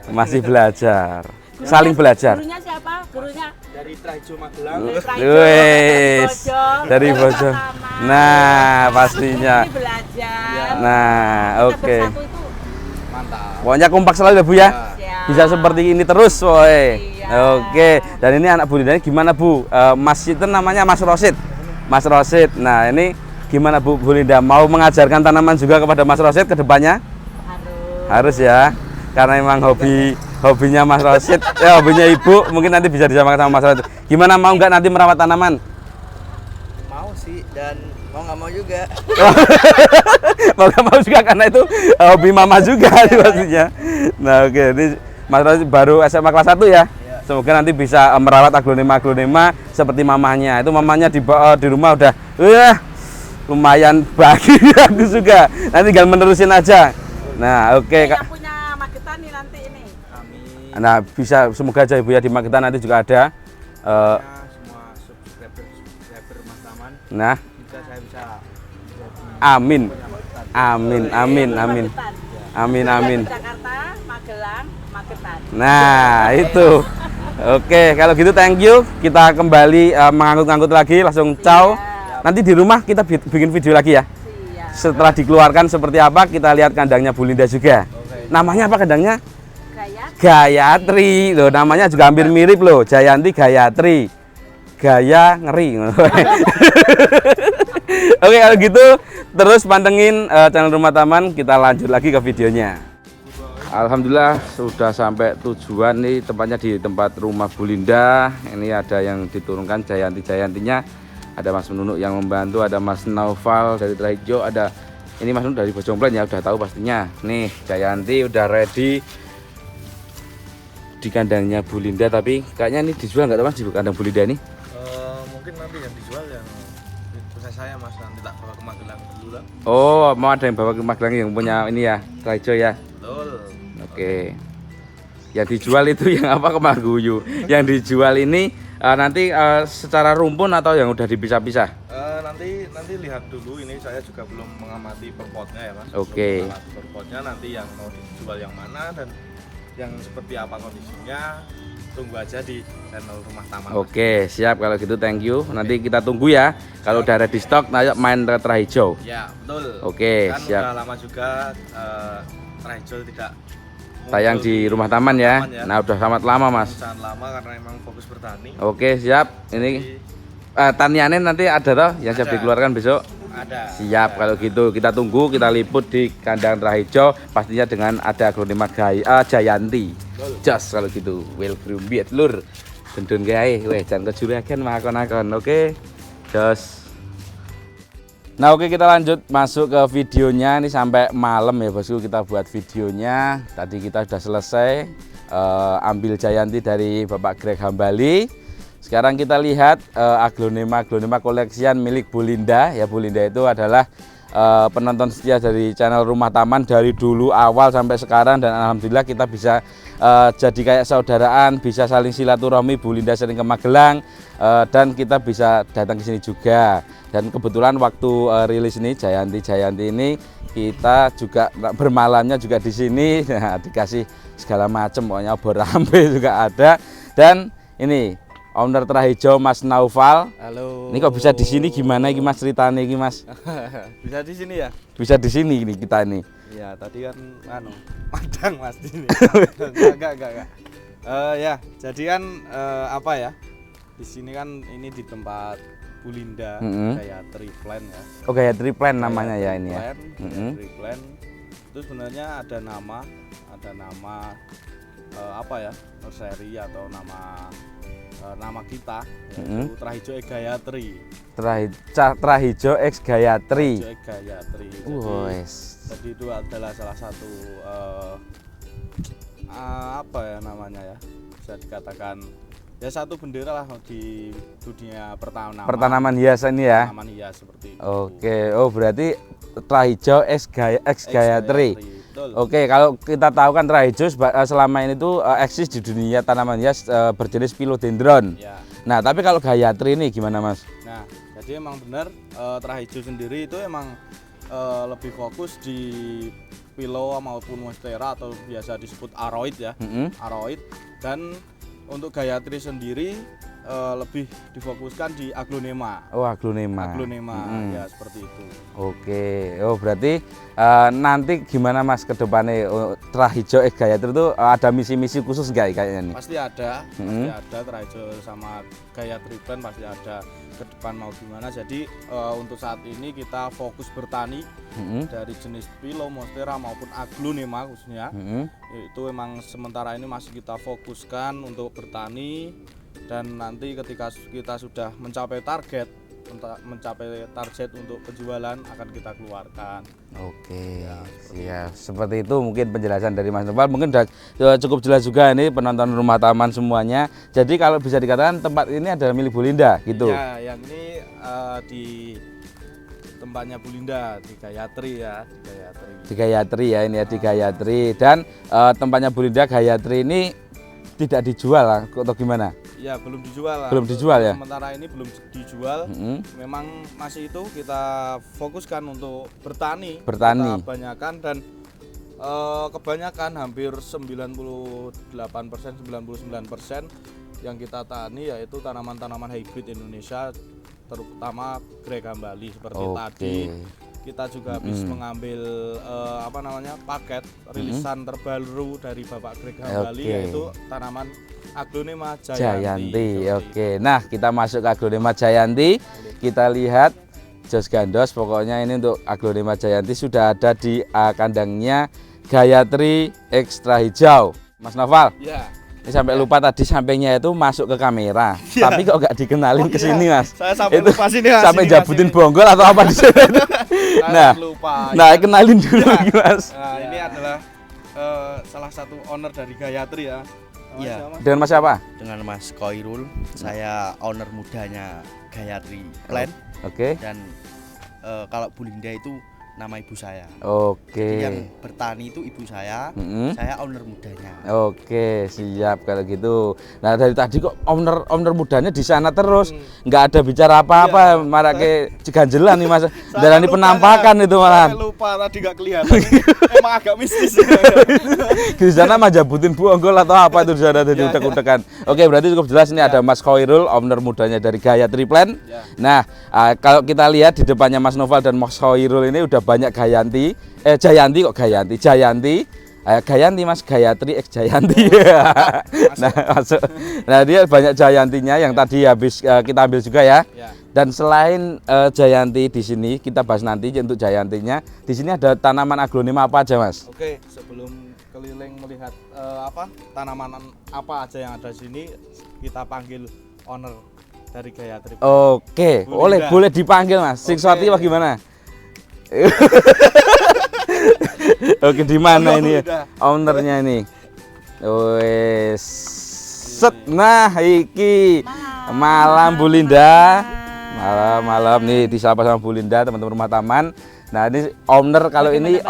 [SPEAKER 1] Masih belajar. Saling belajar.
[SPEAKER 5] Gurunya siapa? Gurunya
[SPEAKER 2] Dari Trahijo Magelang.
[SPEAKER 1] Wes. Dari Bojong. Nah, pastinya.
[SPEAKER 5] Belajar.
[SPEAKER 1] Nah, oke.
[SPEAKER 2] Mantap.
[SPEAKER 1] Pokoknya kompak selalu ya Bu ya. Bisa seperti ini terus, woy.
[SPEAKER 5] Iya.
[SPEAKER 1] Oke. Dan ini anak Bu Linda ini gimana Bu? Mas itu namanya Mas Rosid. Mas Rosid. Nah, ini gimana Bu Linda mau mengajarkan tanaman juga kepada Mas Rosid ke depannya? Harus ya. Karena memang hobinya Mas Rosid, hobinya Ibu, mungkin nanti bisa disamakan sama Mas Rosid. Gimana, mau nggak nanti merawat tanaman?
[SPEAKER 3] Mau sih, dan mau nggak mau juga.
[SPEAKER 1] Mau nggak mau juga karena itu hobi mama juga pastinya. Nah, oke, ini Mas Rosid baru SMA kelas 1 ya. Semoga nanti bisa merawat aglonema seperti mamanya. Itu mamanya di rumah udah lumayan bagus juga. Nanti tinggal menerusin aja. Nah, oke Kak.
[SPEAKER 5] Punya Magetan nih nanti ini.
[SPEAKER 2] Amin.
[SPEAKER 1] Nah, bisa semoga aja Ibu ya di Magetan nanti juga ada.
[SPEAKER 2] Semua subscriber Mas Taman.
[SPEAKER 1] Nah,
[SPEAKER 2] Saya bisa
[SPEAKER 1] amin. Amin.
[SPEAKER 5] Jakarta, Magelang, Magetan.
[SPEAKER 1] Nah, itu. Oke, kalau gitu thank you. Kita kembali mengangkut-angkut lagi, langsung ciao. Nanti di rumah kita bikin video lagi ya. Setelah dikeluarkan seperti apa, kita lihat kandangnya Bu Linda juga. Namanya apa kandangnya? Gayatri. Loh, namanya juga hampir mirip loh. Jayanti Gayatri. Gaya ngeri. Oke, kalau gitu terus pantengin channel Rumah Taman, kita lanjut lagi ke videonya. Alhamdulillah sudah sampai tujuan nih, tempatnya di tempat rumah Bu Linda. Ini ada yang diturunkan Jayantinya. Ada Mas Nunuk yang membantu, ada Mas Naufal dari Trahijo, ada ini Mas Nunuk dari Bojongplen ya, udah tahu pastinya. Nih Jayanti udah ready di kandangnya Bu Linda, tapi kayaknya ini dijual nggak teman di kandang Bu Linda ini?
[SPEAKER 2] Mungkin nanti yang dijual yang punya saya Mas, nanti tak bawa ke Magelang dulu lah.
[SPEAKER 1] Oh, mau ada yang bawa ke Magelang yang punya ini ya, Trahijo ya?
[SPEAKER 2] Betul.
[SPEAKER 1] Oke. Yang dijual itu yang apa, Kemaguyu? Yang dijual ini nanti secara rumpun atau yang udah dipisah-pisah?
[SPEAKER 2] Nanti lihat dulu, ini saya juga belum mengamati perpotnya ya Mas.
[SPEAKER 1] Oke.
[SPEAKER 2] Belum mengamati perpotnya, nanti yang mau dijual yang mana dan yang seperti apa kondisinya, tunggu aja di channel Rumah Taman.
[SPEAKER 1] Oke, siap kalau gitu, thank you. Nanti kita tunggu ya. Kalau udah ready stock, ayo main ke Trahijo.
[SPEAKER 2] Ya betul.
[SPEAKER 1] Oke,
[SPEAKER 2] kan
[SPEAKER 1] siap.
[SPEAKER 2] udah lama juga Trahijo tidak
[SPEAKER 1] Tayang
[SPEAKER 2] muncul
[SPEAKER 1] di Rumah Taman ya.
[SPEAKER 2] ya.
[SPEAKER 1] Nah, udah sangat lama Mas.
[SPEAKER 2] Sangat lama karena emang fokus bertani.
[SPEAKER 1] Oke, siap. Ini taniannya nanti ada toh yang siap
[SPEAKER 2] Ada.
[SPEAKER 1] dikeluarkan besok.
[SPEAKER 2] Ada.
[SPEAKER 1] Siap kalau gitu, kita tunggu, kita liput di kandang Trahijo, pastinya dengan ada aglonema Jayanti. Jos kalau gitu, welcome biat lur. Dendun gawe, weh jangan kejuragan makon-akon. Oke. Jos. Nah, oke, kita lanjut masuk ke videonya. Ini sampai malam ya bosku kita buat videonya. Tadi kita sudah selesai ambil Jayanti dari Bapak Greg Hambali. Sekarang kita lihat aglonema koleksian milik Bu Linda. Ya, Bu Linda itu adalah penonton setia dari channel Rumah Taman dari dulu awal sampai sekarang, dan alhamdulillah kita bisa jadi kayak saudaraan, bisa saling silaturahmi. Bu Linda sering ke Magelang dan kita bisa datang ke sini juga. Dan kebetulan waktu rilis ini Jayanti ini kita juga bermalamnya juga di sini. Nah, dikasih segala macam, pokoknya obor rambe juga ada. Dan ini owner Trahijo Mas Naufal.
[SPEAKER 2] Halo.
[SPEAKER 1] Ini kok bisa di sini, gimana ini Mas ceritanya ini Mas?
[SPEAKER 2] Bisa di sini ya?
[SPEAKER 1] Bisa di sini ini kita ini.
[SPEAKER 2] Iya, tadi kan madang Mas di sini. Enggak. Ya, jadi kan apa ya? Di sini kan ini di tempat Bu Linda, Gayatri Plan ya.
[SPEAKER 1] Oh, Gayatri Plan namanya ya ini ya.
[SPEAKER 2] Gayatri Plan. Itu sebenarnya ada nama apa ya? Nursery atau nama kita, yaitu Trahijo X Gayatri.
[SPEAKER 1] Trahijo X Gayatri.
[SPEAKER 2] Trahijo X Gayatri. Jadi itu adalah salah satu apa ya namanya ya, bisa dikatakan ya satu bendera lah di dunia pertanaman
[SPEAKER 1] hias ini ya.
[SPEAKER 2] Pertanaman hias seperti itu.
[SPEAKER 1] Oke, oh berarti Trahijo X Gayatri. Oke, kalau kita tahu kan Trahijo selama ini tuh eksis di dunia tanaman hias berjenis philodendron.
[SPEAKER 2] Ya.
[SPEAKER 1] Nah, tapi kalau Gayatri ini gimana Mas?
[SPEAKER 2] Nah, jadi emang benar Trahijo sendiri itu emang lebih fokus di philo maupun monstera atau biasa disebut aroid ya. Aroid. Dan untuk Gayatri sendiri lebih difokuskan di aglonema.
[SPEAKER 1] Oh, aglonema.
[SPEAKER 2] Ya seperti itu.
[SPEAKER 1] Oke, oh berarti nanti gimana Mas ke depannya Trahijo X Gayatri itu ada misi-misi khusus nggak kayaknya nih?
[SPEAKER 2] Pasti ada, pasti ada Trahijo sama Gayatri Plan pasti ada ke depan mau gimana. Jadi untuk saat ini kita fokus bertani dari jenis philo, monstera maupun aglonema khususnya. Itu memang sementara ini masih kita fokuskan untuk bertani. Dan nanti ketika kita sudah mencapai target untuk penjualan akan kita keluarkan.
[SPEAKER 1] Oke, ya seperti itu mungkin penjelasan dari Mas Naufal. Mungkin sudah cukup jelas juga ini penonton Rumah Taman semuanya. Jadi kalau bisa dikatakan tempat ini adalah milik Bu Linda gitu.
[SPEAKER 2] Ya, yang ini di tempatnya Bu Linda di Gayatri ya,
[SPEAKER 1] di Gayatri ya, ini ya di Gayatri. Dan tempatnya Bu Linda Gayatri ini tidak dijual lah atau gimana?
[SPEAKER 2] Ya belum dijual lah.
[SPEAKER 1] Belum dijual ya?
[SPEAKER 2] Sementara ini belum dijual. Memang masih itu kita fokuskan untuk bertani. Kita banyakkan dan Kebanyakan hampir 98%, 99% yang kita tani yaitu tanaman-tanaman hybrid Indonesia, terutama Graham Bali seperti tadi. Kita juga habis mengambil paket rilisan terbaru dari Bapak Graham Bali, yaitu tanaman Aglonema Jayanti.
[SPEAKER 1] Oke. Nah, kita masuk ke Aglonema Jayanti. Kita lihat Jos Gandos, pokoknya ini untuk Aglonema Jayanti sudah ada di kandangnya Gayatri Ekstra Hijau. Mas Noval.
[SPEAKER 2] Ya.
[SPEAKER 1] Ini sampai lupa tadi sampingnya itu masuk ke kamera.
[SPEAKER 2] Ya.
[SPEAKER 1] Tapi kok nggak dikenalin ke sini, Mas?
[SPEAKER 2] Saya sampai
[SPEAKER 1] itu
[SPEAKER 2] lupa sini, Mas.
[SPEAKER 1] sampai jabutin bonggol atau apa di sini?
[SPEAKER 2] Lupa.
[SPEAKER 1] Nah, kenalin dulu, Mas.
[SPEAKER 2] Nah, ini adalah salah satu owner dari Gayatri ya.
[SPEAKER 3] Iya.
[SPEAKER 1] Dengan Mas siapa?
[SPEAKER 3] Dengan Mas Koirul, saya owner mudanya Gayatri Plan.
[SPEAKER 1] Oke.
[SPEAKER 3] Dan kalau Bu Linda itu nama ibu saya.
[SPEAKER 1] Oke.
[SPEAKER 3] Jadi yang bertani itu ibu saya owner mudanya.
[SPEAKER 1] Oke, siap kalau gitu. Nah, dari tadi kok owner mudanya di sana terus, nggak ada bicara apa-apa, malah kayak ciganjelan nih Mas. Darani penampakan itu malah.
[SPEAKER 2] Saya lupa tadi nggak kelihatan. Emang agak mistis.
[SPEAKER 1] Di sana mah jabutin bonggol atau apa itu di sana tadi utek-utekan. Oke, berarti cukup jelas ini ada Mas Khoirul, owner mudanya dari Gayatri Plan. Nah, kalau kita lihat di depannya Mas Noval dan Mas Khoirul ini udah banyak Jayanti Mas, Gayatri X Jayanti. Nah, masuk. Nah, dia banyak Jayantinya yang tadi habis kita ambil juga ya. Dan selain Jayanti di sini kita bahas nanti untuk Jayantinya. Di sini ada tanaman aglonema apa aja, Mas?
[SPEAKER 2] Oke, sebelum keliling melihat tanaman apa aja yang ada di sini, kita panggil owner dari Gayatri.
[SPEAKER 1] Oke, boleh dipanggil, Mas. Singswati apa gimana? Oke, di mana ini ownernya ini? Wes. Nah, iki malam Bu Linda. Malam nih disapa sama Bu Linda, teman-teman rumah taman. Nah, ini owner kalau ini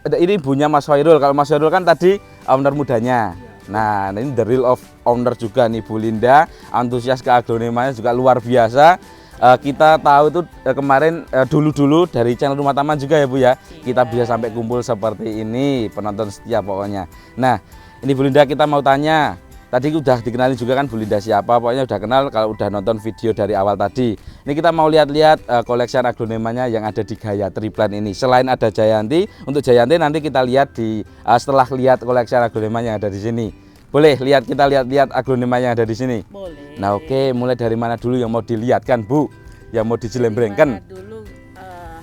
[SPEAKER 1] ini ibunya Mas Khoirul. Kalau Mas Khoirul kan tadi owner mudanya. Nah, ini the real of owner juga nih Bu Linda. Antusias ke aglonemanya juga luar biasa. Kita tahu itu kemarin dulu dari channel Rumah Taman juga ya Bu ya. Kita bisa sampai kumpul seperti ini, penonton setia pokoknya. Nah, ini Bu Linda kita mau tanya. Tadi udah dikenalin juga kan Bu Linda siapa, pokoknya udah kenal kalau udah nonton video dari awal tadi. Ini kita mau lihat-lihat koleksian aglonemanya yang ada di Gayatri Plan ini. Selain ada Jayanti, untuk Jayanti nanti kita lihat di setelah lihat koleksian aglonema yang ada di sini. Boleh kita lihat aglonema yang ada di sini?
[SPEAKER 5] Boleh.
[SPEAKER 1] Nah, oke, mulai dari mana dulu yang mau dilihatkan, Bu? Yang mau dijelembrengkan?
[SPEAKER 5] Dulu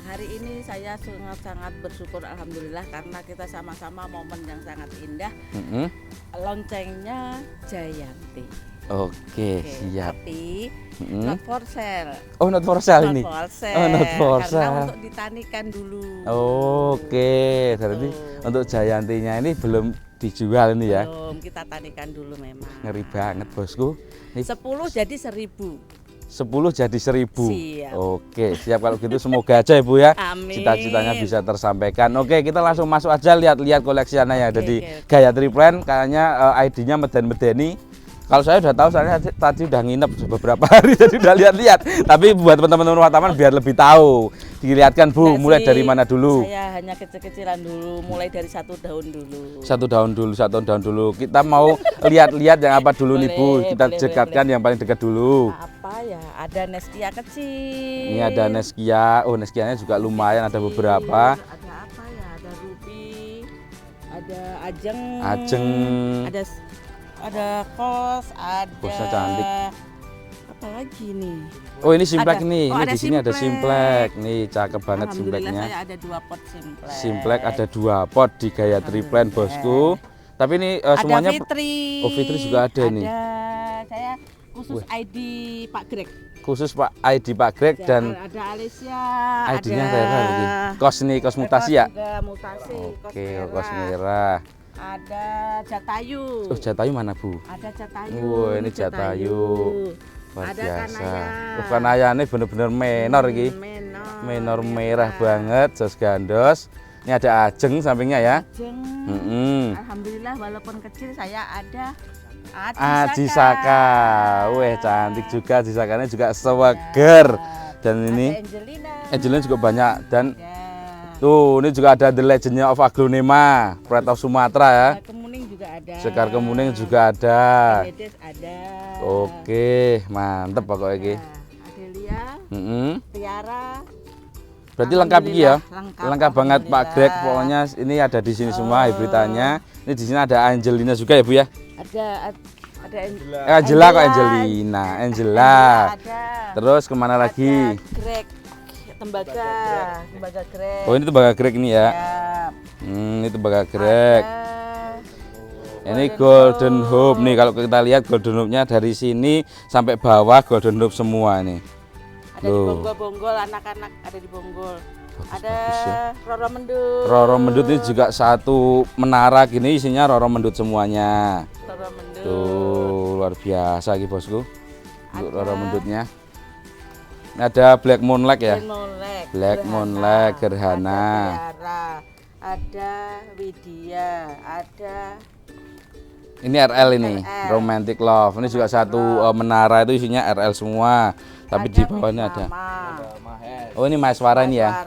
[SPEAKER 5] hari ini saya sangat bersyukur alhamdulillah karena kita sama-sama momen yang sangat indah. Loncengnya Jayanti.
[SPEAKER 1] Oke, siap.
[SPEAKER 5] Tapi not for sale.
[SPEAKER 1] Oh, not for sale ini. Not for sale.
[SPEAKER 5] Karena untuk ditanikan dulu.
[SPEAKER 1] Oke, berarti untuk Jayantinya ini belum dijual ini ya?
[SPEAKER 5] Belum, kita tanikan dulu memang.
[SPEAKER 1] Ngeri banget bosku.
[SPEAKER 5] 10 jadi 1000.
[SPEAKER 1] 10 jadi 1000.
[SPEAKER 5] Siap.
[SPEAKER 1] Oke, siap kalau gitu semoga aja Ibu ya.
[SPEAKER 5] Amin.
[SPEAKER 1] Cita-citanya bisa tersampaikan. Oke, kita langsung masuk aja lihat koleksiannya yang ada di Gayatri Plan. Kayaknya ID-nya meden-medeni. Kalau saya udah tahu, soalnya tadi udah nginep beberapa hari, jadi udah lihat-lihat. Tapi buat teman-teman rumah taman biar lebih tahu, dilihatkan Bu, mulai dari mana dulu?
[SPEAKER 5] Saya hanya kecil-kecilan dulu, mulai dari 1 daun dulu.
[SPEAKER 1] 1 daun dulu. Kita mau lihat-lihat yang apa dulu nih Bu? Kita dekatkan yang paling dekat dulu.
[SPEAKER 5] Apa ya? Ada Neskia kecil.
[SPEAKER 1] Ini ada Neskia. Oh, Neskianya juga lumayan, ada beberapa.
[SPEAKER 5] Ada apa ya? Ada Ruby, ada Ajeng. Ada kos,
[SPEAKER 1] Kosnya cantik.
[SPEAKER 5] Apa lagi nih?
[SPEAKER 1] Oh, ini simplek nih.
[SPEAKER 5] Oh,
[SPEAKER 1] Ini di sini ada simplek. Nih cakep banget simpleknya.
[SPEAKER 5] Saya ada 2 pot simplek.
[SPEAKER 1] Simplek ada 2 pot di Gayatri Plan bosku. Tapi ini semuanya.
[SPEAKER 5] Ada Fitri.
[SPEAKER 1] Oh, Fitri juga ada nih.
[SPEAKER 5] Saya khusus ID Pak Greg.
[SPEAKER 1] Khusus ID Pak Greg dan
[SPEAKER 5] ada Alicia.
[SPEAKER 1] ID-nya ada lagi. Kos nih, kos mutasi ya?
[SPEAKER 5] Mutasi.
[SPEAKER 1] Oke, kos merah.
[SPEAKER 5] Ada Jatayu.
[SPEAKER 1] Oh, Jatayu mana Bu?
[SPEAKER 5] Ada Jatayu.
[SPEAKER 1] Oh, ini Jatayu. Luar
[SPEAKER 5] ada
[SPEAKER 1] biasa.
[SPEAKER 5] Kanaya.
[SPEAKER 1] Kanaya ini bener-bener menor iki. Menor merah banget, Jos Gandos. Ini ada Ajeng sampingnya ya.
[SPEAKER 5] Ajeng. Alhamdulillah walaupun kecil saya ada
[SPEAKER 1] Aji Saka. Weh, cantik juga Aji Sakanya juga sewager. Dan ini
[SPEAKER 5] Angelina.
[SPEAKER 1] Angelina juga banyak dan Tuh, ini juga ada The Legendnya of Aglonema, Pride of Sumatera ya.
[SPEAKER 9] Kemuning juga ada.
[SPEAKER 1] Sekar Kemuning juga ada.
[SPEAKER 9] Aedes ada.
[SPEAKER 1] Oke, mantep pokoknya iki.
[SPEAKER 9] Adelia, Tiara.
[SPEAKER 1] Berarti lengkap iki ya. Lengkap banget Pak
[SPEAKER 9] alhamdulillah.
[SPEAKER 1] Greg. Pokoknya ini ada di sini semua hibritannya. Ini di sini ada Angelina juga ya, Bu ya.
[SPEAKER 9] Ada
[SPEAKER 1] Angela kok Angelina. Angela.
[SPEAKER 9] Ada.
[SPEAKER 1] Terus kemana lagi?
[SPEAKER 9] Greg. Tembaga Greg.
[SPEAKER 1] Oh, ini tembaga Greg ini ya.
[SPEAKER 9] Siap.
[SPEAKER 1] Ini tembaga Greg.
[SPEAKER 9] Ada
[SPEAKER 1] Ini Golden Hope nih, kalau kita lihat Golden Hope-nya dari sini sampai bawah Golden Hope semua nih.
[SPEAKER 9] Ada di bonggol-bonggol, anak-anak ada di bonggol. Ada
[SPEAKER 1] bagus ya.
[SPEAKER 9] Roro Mendut.
[SPEAKER 1] Roro Mendut ini juga satu menara gini isinya Roro Mendut semuanya.
[SPEAKER 9] Roro Mendut.
[SPEAKER 1] Tuh luar biasa gitu bosku. Untuk
[SPEAKER 9] Ada.
[SPEAKER 1] Roro Mendutnya. Ini ada Black Moonlight ya. Black Moonlight, Gerhana.
[SPEAKER 9] Ada Tiara, ada Widya, ada
[SPEAKER 1] Ini RL ini,
[SPEAKER 9] RL.
[SPEAKER 1] Romantic Love. Ini juga satu menara itu isinya RL semua. Tapi di bawahnya ada. Oh ini Maeswara ini ya.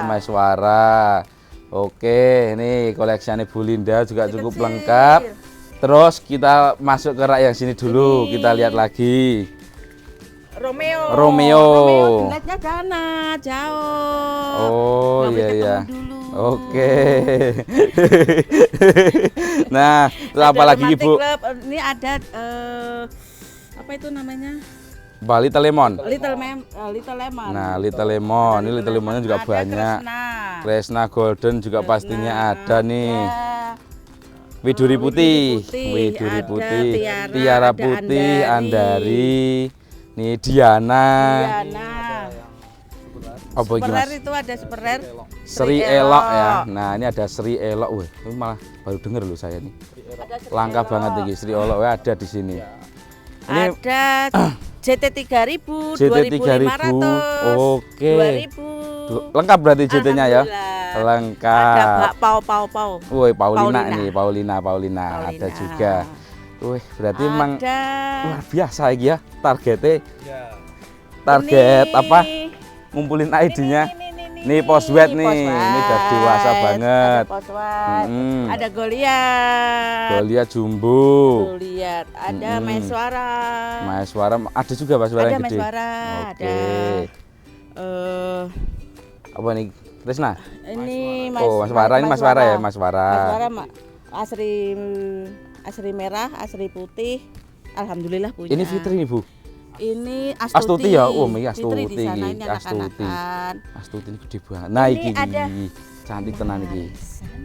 [SPEAKER 1] Maeswara. Oke, ini koleksiannya Bu Linda juga cukup lengkap. Terus kita masuk ke rak yang sini dulu, kita lihat lagi. Romeo.
[SPEAKER 9] Dilihatnya sana, jauh.
[SPEAKER 1] Oh
[SPEAKER 9] Nggak boleh
[SPEAKER 1] iya iya.
[SPEAKER 9] ketemu dulu.
[SPEAKER 1] Oke. Nah, terus apa lagi
[SPEAKER 9] Romantic
[SPEAKER 1] Bu?
[SPEAKER 9] Club. Ini ada apa itu namanya?
[SPEAKER 1] Bali Lemon.
[SPEAKER 9] Little Lemon.
[SPEAKER 1] Nah, Little Lemon. Ini Little Lemonnya juga
[SPEAKER 9] Ada
[SPEAKER 1] banyak.
[SPEAKER 9] Kresna.
[SPEAKER 1] Kresna Golden juga pastinya ada nih.
[SPEAKER 9] Ada
[SPEAKER 1] Widuri Putih,
[SPEAKER 9] Widuri
[SPEAKER 1] Putih,
[SPEAKER 9] ada
[SPEAKER 1] Tiara
[SPEAKER 9] ada
[SPEAKER 1] Putih,
[SPEAKER 9] Andari.
[SPEAKER 1] nih Diana.
[SPEAKER 9] Diana.
[SPEAKER 1] Oh
[SPEAKER 9] Super
[SPEAKER 1] gimana?
[SPEAKER 9] Rare itu ada Super Rare.
[SPEAKER 1] Sri Elok ya. Nah ini ada Sri Elok. Wih, ini malah baru denger loh saya nih.
[SPEAKER 9] Ada Sri
[SPEAKER 1] Langka
[SPEAKER 9] Elok.
[SPEAKER 1] banget nih Sri Elok ada di sini. Ini
[SPEAKER 9] Ada JT 3000,
[SPEAKER 1] JT
[SPEAKER 9] 2500.
[SPEAKER 1] 3000. Oke.
[SPEAKER 9] 2000.
[SPEAKER 1] Lengkap berarti JT-nya ya.
[SPEAKER 9] Alhamdulillah.
[SPEAKER 1] Lengkap.
[SPEAKER 9] Ada pau.
[SPEAKER 1] Woi Paulina
[SPEAKER 9] Paulina.
[SPEAKER 1] nih, Paulina ada juga. Wih, berarti emang
[SPEAKER 9] Ada.
[SPEAKER 1] luar biasa iki ya targetnya. Target
[SPEAKER 9] Ini.
[SPEAKER 1] apa? Ngumpulin ID-nya. Nih Poswet nih, ini udah dewasa banget.
[SPEAKER 9] Ada Poswet.
[SPEAKER 1] Mm-mm.
[SPEAKER 9] Ada Goliat.
[SPEAKER 1] Goliat Jumbo.
[SPEAKER 9] Goliat. Ada
[SPEAKER 1] Mm-mm.
[SPEAKER 9] Maeswara.
[SPEAKER 1] Maeswara ada juga Maeswara
[SPEAKER 9] Ada
[SPEAKER 1] yang gede.
[SPEAKER 9] Maeswara.
[SPEAKER 1] Oke.
[SPEAKER 9] Ada.
[SPEAKER 1] Apa nih? Tresna?
[SPEAKER 9] Ini
[SPEAKER 1] Oh, Maeswara ini Maeswara ya, Maeswara.
[SPEAKER 9] Maeswara, asri merah, asri putih. Alhamdulillah punya.
[SPEAKER 1] Ini Fitri nih, Bu.
[SPEAKER 9] Ini
[SPEAKER 1] Astuti ya? Oh, ini
[SPEAKER 9] Fitri
[SPEAKER 1] Astuti
[SPEAKER 9] di sana,
[SPEAKER 1] iki,
[SPEAKER 9] ini
[SPEAKER 1] Astuti.
[SPEAKER 9] anak-anakan.
[SPEAKER 1] Astuti ini gede banget. Nah,
[SPEAKER 9] Ini
[SPEAKER 1] iki
[SPEAKER 9] ada
[SPEAKER 1] cantik tenan iki.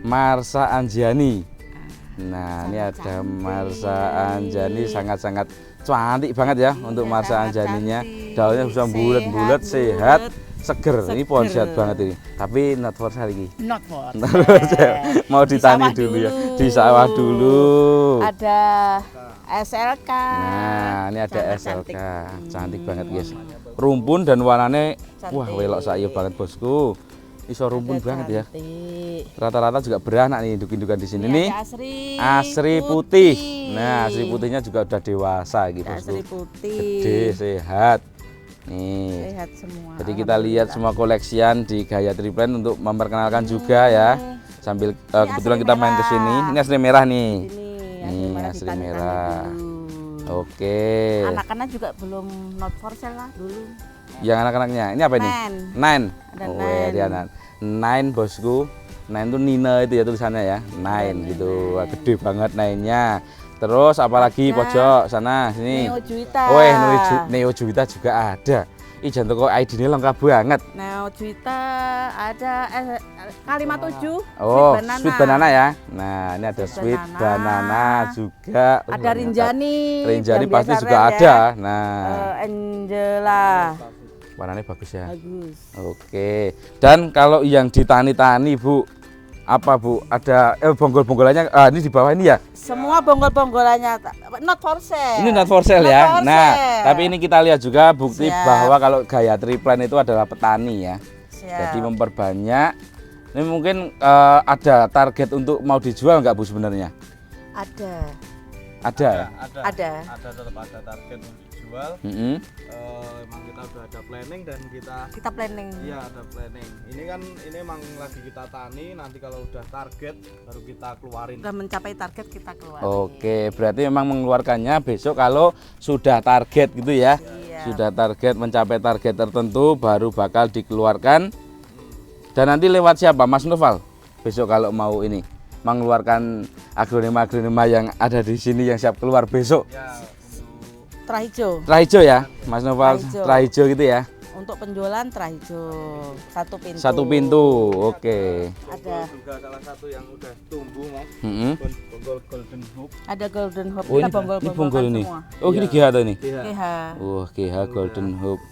[SPEAKER 1] Marsa Anjani. Nah, ini ada Marsa Anjani sangat-sangat cantik banget ya untuk
[SPEAKER 9] Iya,
[SPEAKER 1] Marsa
[SPEAKER 9] sangat
[SPEAKER 1] Anjaninya.
[SPEAKER 9] cantik.
[SPEAKER 1] Daunnya bisa bulat-bulat, sehat, seger. Ini pohon
[SPEAKER 9] Seger.
[SPEAKER 1] sehat banget ini. Tapi not for sale iki.
[SPEAKER 9] Not for
[SPEAKER 1] Mau
[SPEAKER 9] Di
[SPEAKER 1] ditani
[SPEAKER 9] sawah
[SPEAKER 1] dulu ya.
[SPEAKER 9] dulu.
[SPEAKER 1] Di sawah dulu.
[SPEAKER 9] Ada SLK.
[SPEAKER 1] Nah, ini ada
[SPEAKER 9] Sangat
[SPEAKER 1] SLK.
[SPEAKER 9] cantik.
[SPEAKER 1] Cantik banget, guys. Rumpun dan warnanya wah,
[SPEAKER 9] Cantik.
[SPEAKER 1] welok saya banget, Bosku. Iso rumpun
[SPEAKER 9] Ada
[SPEAKER 1] banget ya.
[SPEAKER 9] cantik.
[SPEAKER 1] Rata-rata juga beranak nih induk-indukan di sini
[SPEAKER 9] Ini
[SPEAKER 1] nih.
[SPEAKER 9] ada
[SPEAKER 1] Asri putih. Nah, asri putihnya juga udah dewasa gitu,
[SPEAKER 9] Ada asri
[SPEAKER 1] Bosku.
[SPEAKER 9] putih.
[SPEAKER 1] Gede, sehat. Nih.
[SPEAKER 9] Sehat semua.
[SPEAKER 1] Jadi kita lihat semua koleksian di Gaya Triplen untuk memperkenalkan juga ya. Sambil kebetulan
[SPEAKER 9] asri
[SPEAKER 1] kita main ke
[SPEAKER 9] merah.
[SPEAKER 1] sini. Ini asli merah nih.
[SPEAKER 9] Ini
[SPEAKER 1] Nih, asri
[SPEAKER 9] ditani-tani
[SPEAKER 1] merah.
[SPEAKER 9] dulu.
[SPEAKER 1] Oke.
[SPEAKER 9] Anak-anak juga belum not for sale lah dulu.
[SPEAKER 1] Yang anak-anaknya. Ini apa ini?
[SPEAKER 9] Nine.
[SPEAKER 1] Nine.
[SPEAKER 9] Ada
[SPEAKER 1] Oh,
[SPEAKER 9] Nine.
[SPEAKER 1] ya, Nine, Bosku. Nine itu Nina itu ya tulisannya ya. Nine gitu. Wah, gede banget Nine-nya. Terus apalagi
[SPEAKER 9] Ada
[SPEAKER 1] pojok sana sini.
[SPEAKER 9] Neo Juwita.
[SPEAKER 1] Weh, Neo Juwita juga ada. Ih, jangan toko ID ini lengkap banget.
[SPEAKER 9] Neo Juwita ada K57.
[SPEAKER 1] Oh,
[SPEAKER 9] Sweet Banana.
[SPEAKER 1] sweet banana ya. Nah, ini ada
[SPEAKER 9] Sweet
[SPEAKER 1] sweet
[SPEAKER 9] banana.
[SPEAKER 1] banana juga. Oh,
[SPEAKER 9] Ada
[SPEAKER 1] ternyata.
[SPEAKER 9] Rinjani.
[SPEAKER 1] Rinjani
[SPEAKER 9] yang
[SPEAKER 1] pasti
[SPEAKER 9] biasa
[SPEAKER 1] juga
[SPEAKER 9] rare
[SPEAKER 1] ada.
[SPEAKER 9] ya.
[SPEAKER 1] Nah,
[SPEAKER 9] Angela.
[SPEAKER 1] warnanya bagus ya.
[SPEAKER 9] Bagus.
[SPEAKER 1] Oke. Dan kalau yang ditani-tani, Bu, apa Bu? Ada bonggol-bonggolannya ini di bawah ini ya?
[SPEAKER 9] Semua bonggol-bonggolannya not for sale.
[SPEAKER 1] Ini not for sale
[SPEAKER 9] Not
[SPEAKER 1] ya.
[SPEAKER 9] for
[SPEAKER 1] Nah,
[SPEAKER 9] sale.
[SPEAKER 1] tapi ini kita lihat juga bukti
[SPEAKER 9] Siap.
[SPEAKER 1] bahwa kalau Gaya Triplen itu adalah petani ya.
[SPEAKER 9] Siap.
[SPEAKER 1] Jadi memperbanyak. Ini mungkin ada target untuk mau dijual nggak Bu sebenarnya?
[SPEAKER 9] Ada.
[SPEAKER 1] Ada.
[SPEAKER 2] Ada
[SPEAKER 9] Ada.
[SPEAKER 2] tetap ada target untuk dijual. jual. Emang kita udah ada planning dan
[SPEAKER 9] Kita planning.
[SPEAKER 2] iya ada planning. Ini kan ini emang lagi kita tani, nanti kalau udah target baru kita keluarin.
[SPEAKER 9] Udah mencapai target kita keluar.
[SPEAKER 1] Oke, berarti memang mengeluarkannya besok kalau sudah target gitu ya.
[SPEAKER 9] Iya.
[SPEAKER 1] Sudah target, mencapai target tertentu baru bakal dikeluarkan. Dan nanti lewat siapa, Mas Noval? Besok kalau mau ini mengeluarkan aglonema yang ada di sini yang siap keluar besok.
[SPEAKER 2] Ya,
[SPEAKER 9] Terah
[SPEAKER 1] Terah ya, Mas Noval. Terah hijau gitu ya.
[SPEAKER 9] untuk penjualan terah hijau satu pintu.
[SPEAKER 1] Satu pintu, oke.
[SPEAKER 9] Ada
[SPEAKER 2] juga salah satu yang udah tumbuh Mas. Bonggol golden hope.
[SPEAKER 9] Ada golden hope.
[SPEAKER 1] Oh,
[SPEAKER 9] Kita
[SPEAKER 1] ini bonggol ini.
[SPEAKER 9] semua.
[SPEAKER 1] Oh, ini GH tuh ini.
[SPEAKER 9] GH.
[SPEAKER 1] Wah, GH golden hope.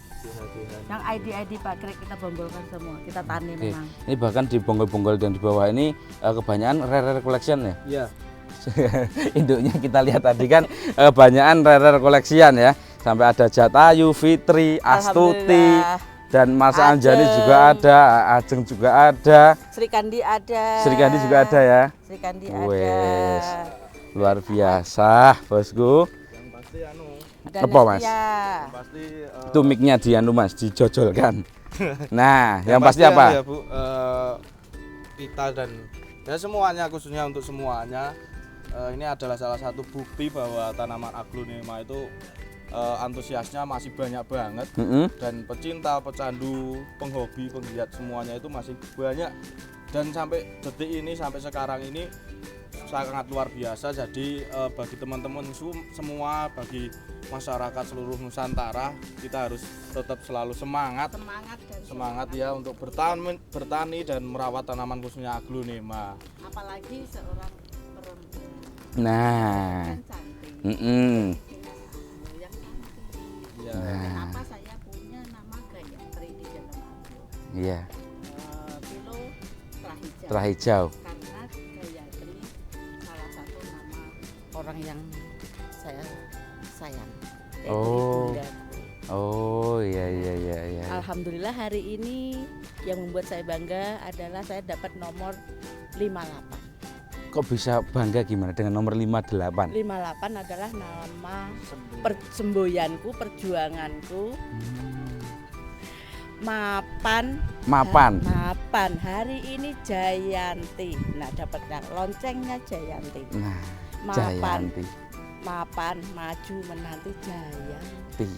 [SPEAKER 9] Yang ID Pak Greg kita bonggolkan semua. Kita tani
[SPEAKER 1] Oke.
[SPEAKER 9] memang.
[SPEAKER 1] Ini bahkan di bonggol-bonggol dan di bawah ini kebanyakan rare collection ya.
[SPEAKER 2] Iya.
[SPEAKER 1] Induknya kita lihat tadi kan kebanyakan rare collection ya. Sampai ada Jatayu, Fitri, Astuti,
[SPEAKER 9] Alhamdulillah.
[SPEAKER 1] dan Mas
[SPEAKER 9] Ajeng.
[SPEAKER 1] Anjani juga ada, Ajeng juga ada,
[SPEAKER 9] Sri Kandi ada.
[SPEAKER 1] Sri Kandi juga ada ya.
[SPEAKER 9] Sri Kandi
[SPEAKER 1] Wes,
[SPEAKER 9] ada.
[SPEAKER 1] luar biasa bosku.
[SPEAKER 2] Yang pasti anu,
[SPEAKER 9] Ada
[SPEAKER 1] Apa, Mas?
[SPEAKER 9] Nestia.
[SPEAKER 2] yang pasti
[SPEAKER 1] Itu mic-nya dianu Mas, dijojolkan. Nah, yang pasti
[SPEAKER 2] anu
[SPEAKER 1] apa?
[SPEAKER 2] ya Bu, kita dan ya semuanya, khususnya untuk semuanya, ini adalah salah satu bukti bahwa tanaman aglonema itu antusiasnya masih banyak banget, dan pecinta, pecandu, penghobi, penggiat semuanya itu masih banyak, dan sampai detik ini, sampai sekarang ini sangat luar biasa. Jadi bagi teman-teman semua, bagi masyarakat seluruh Nusantara, kita harus tetap selalu semangat ya untuk bertani dan merawat tanaman khususnya aglonema.
[SPEAKER 9] Apalagi seorang perempuan
[SPEAKER 1] Nah,
[SPEAKER 9] kan cantik.
[SPEAKER 1] mm-mm.
[SPEAKER 9] Yang cantik.
[SPEAKER 2] Ya.
[SPEAKER 9] Kenapa saya punya nama Gayatri di dalam aglo?
[SPEAKER 1] Iya,
[SPEAKER 9] Pilo terah hijau.
[SPEAKER 1] terah hijau.
[SPEAKER 9] Karena Gayatri salah satu nama orang yang saya sayang. Yaitu
[SPEAKER 1] Oh.
[SPEAKER 9] ibundaku.
[SPEAKER 1] Oh, iya iya iya iya.
[SPEAKER 9] Alhamdulillah hari ini yang membuat saya bangga adalah saya dapat nomor 58.
[SPEAKER 1] Kok bisa bangga gimana dengan nomor 58?
[SPEAKER 9] 58 adalah nama semboyanku, perjuanganku. Mapan.
[SPEAKER 1] Mapan.
[SPEAKER 9] Mapan. Hari ini Jayanti. Nah, dapatnya loncengnya Jayanti.
[SPEAKER 1] Nah,
[SPEAKER 9] Mapan.
[SPEAKER 1] Jayanti.
[SPEAKER 9] Mapan maju menanti Jayanti.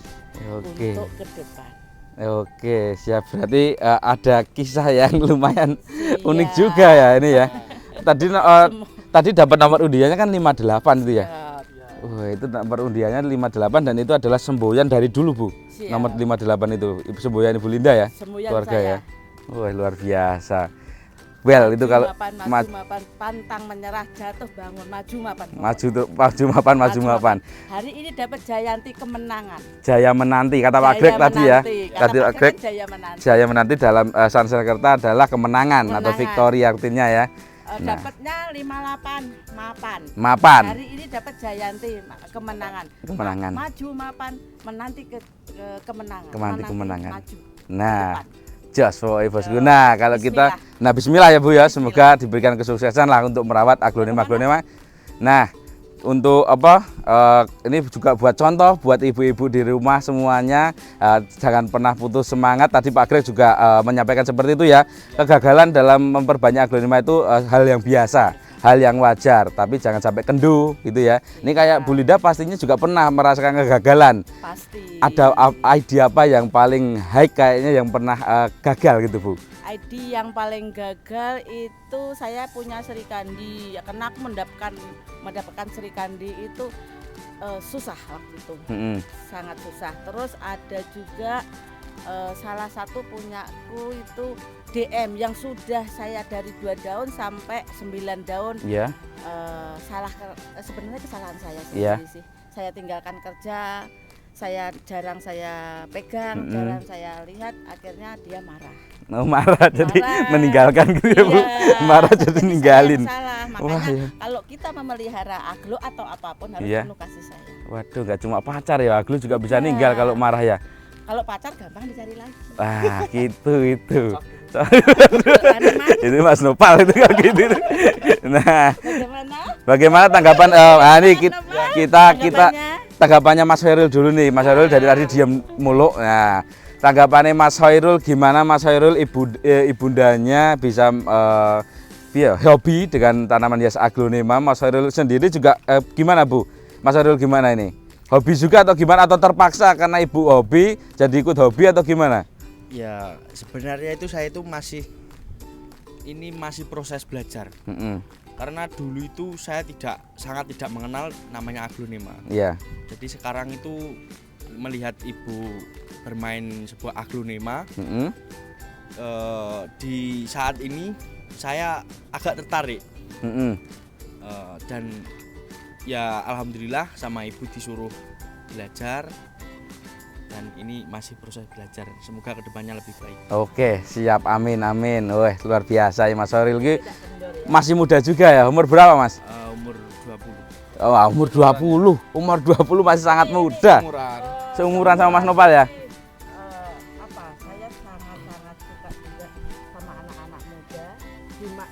[SPEAKER 1] Oke.
[SPEAKER 9] Untuk ke depan.
[SPEAKER 1] Oke, siap. Berarti ada kisah yang lumayan
[SPEAKER 9] Iya.
[SPEAKER 1] unik juga ya ini ya. Tadi dapat nomor undiannya kan 58 itu ya.
[SPEAKER 9] Siap.
[SPEAKER 1] Wah, itu nomor undiannya 58 dan itu adalah semboyan dari dulu, Bu.
[SPEAKER 9] Siap.
[SPEAKER 1] Nomor 58 itu semboyan Ibu Linda ya.
[SPEAKER 9] Semboyan
[SPEAKER 1] Keluarga
[SPEAKER 9] saya.
[SPEAKER 1] ya. Wah, luar biasa. Well, itu kalau
[SPEAKER 9] maju mapan, pantang menyerah, jatuh bangun, maju mapan.
[SPEAKER 1] maju mapan.
[SPEAKER 9] Hari ini dapat Jayanti kemenangan.
[SPEAKER 1] Jaya menanti kata Pak Greg tadi ya.
[SPEAKER 9] Kata Pak Greg,
[SPEAKER 1] Jaya menanti dalam Sanskerta adalah kemenangan atau
[SPEAKER 9] Kemenangan.
[SPEAKER 1] victory artinya ya. Nah.
[SPEAKER 9] Dapatnya 58 mapan.
[SPEAKER 1] Mapan.
[SPEAKER 9] Hari ini dapat Jayanti kemenangan.
[SPEAKER 1] Kemenangan.
[SPEAKER 9] Maju mapan, menanti ke kemenangan.
[SPEAKER 1] Menanti kemenangan.
[SPEAKER 9] Maju.
[SPEAKER 1] Nah,
[SPEAKER 9] Depan.
[SPEAKER 1] jos pokoknya bosku. Nah, kalau kita bismillah ya Bu ya, semoga diberikan kesuksesan lah untuk merawat aglonema. Nah, untuk apa? Ini juga buat contoh buat ibu-ibu di rumah semuanya, jangan pernah putus semangat. Tadi Pak Greg juga menyampaikan seperti itu ya. Kegagalan dalam memperbanyak aglonema itu hal yang biasa, hal yang wajar, tapi jangan sampai kendu gitu ya. Ini kayak Bu Linda pastinya juga pernah merasakan kegagalan.
[SPEAKER 9] Pasti.
[SPEAKER 1] Ada ide apa yang paling high kayaknya yang pernah gagal gitu Bu?
[SPEAKER 9] ID yang paling gagal itu saya punya Sri Kandi ya, karena aku mendapatkan Sri Kandi itu susah waktu itu, sangat susah. Terus ada juga salah satu punyaku itu DM yang sudah saya dari 2 daun sampai 9 daun.
[SPEAKER 1] Iya.
[SPEAKER 9] Sebenarnya kesalahan saya
[SPEAKER 1] Iya.
[SPEAKER 9] sendiri sih. Saya tinggalkan kerja, jarang saya pegang, jarang saya lihat, akhirnya dia marah.
[SPEAKER 1] Marah jadi meninggalkan gitu ya Bu.
[SPEAKER 9] Iya,
[SPEAKER 1] Marah jadi ninggalin.
[SPEAKER 9] saya yang salah. Makanya
[SPEAKER 1] Wah, iya.
[SPEAKER 9] kalau kita memelihara aglo atau apapun harus
[SPEAKER 1] Iya.
[SPEAKER 9] penuh kasih sayang.
[SPEAKER 1] Waduh, nggak cuma pacar ya, aglo juga bisa ninggal kalau marah ya.
[SPEAKER 9] Kalau pacar gampang dicari lagi.
[SPEAKER 1] Ah, gitu itu.
[SPEAKER 9] Tanaman,
[SPEAKER 1] Itu Mas Nopal itu kayak gitu. Nah,
[SPEAKER 9] bagaimana?
[SPEAKER 1] bagaimana tanggapan ini kita
[SPEAKER 9] Tanggapannya?
[SPEAKER 1] tanggapannya Mas Hoirul dulu nih. Mas Hoirul dari tadi diam mulu. Nah, tanggapannya Mas Hoirul gimana Mas Hoirul ibundanya bisa hobi dengan tanaman hias aglonema. Mas Hoirul sendiri juga gimana Bu? Mas Hoirul gimana ini? Hobi juga atau gimana, atau terpaksa karena ibu hobi jadi ikut hobi atau gimana?
[SPEAKER 3] Ya sebenarnya itu saya itu masih proses belajar. Karena dulu itu saya sangat tidak mengenal namanya aglonema.
[SPEAKER 1] Iya.
[SPEAKER 3] Jadi sekarang itu melihat ibu bermain sebuah aglonema, di saat ini saya agak tertarik. Dan ya alhamdulillah sama ibu disuruh belajar. Dan ini masih proses belajar, semoga kedepannya lebih baik.
[SPEAKER 1] Oke, siap, amin amin. Wah, luar biasa ya Mas Hoirul. Masih muda juga ya, umur berapa Mas?
[SPEAKER 3] Umur 20.
[SPEAKER 1] Oh, umur 20. Umur 20 masih sangat muda. Seumuran sama Mas Nopal ya?
[SPEAKER 9] Saya sangat-sangat suka juga sama anak-anak muda,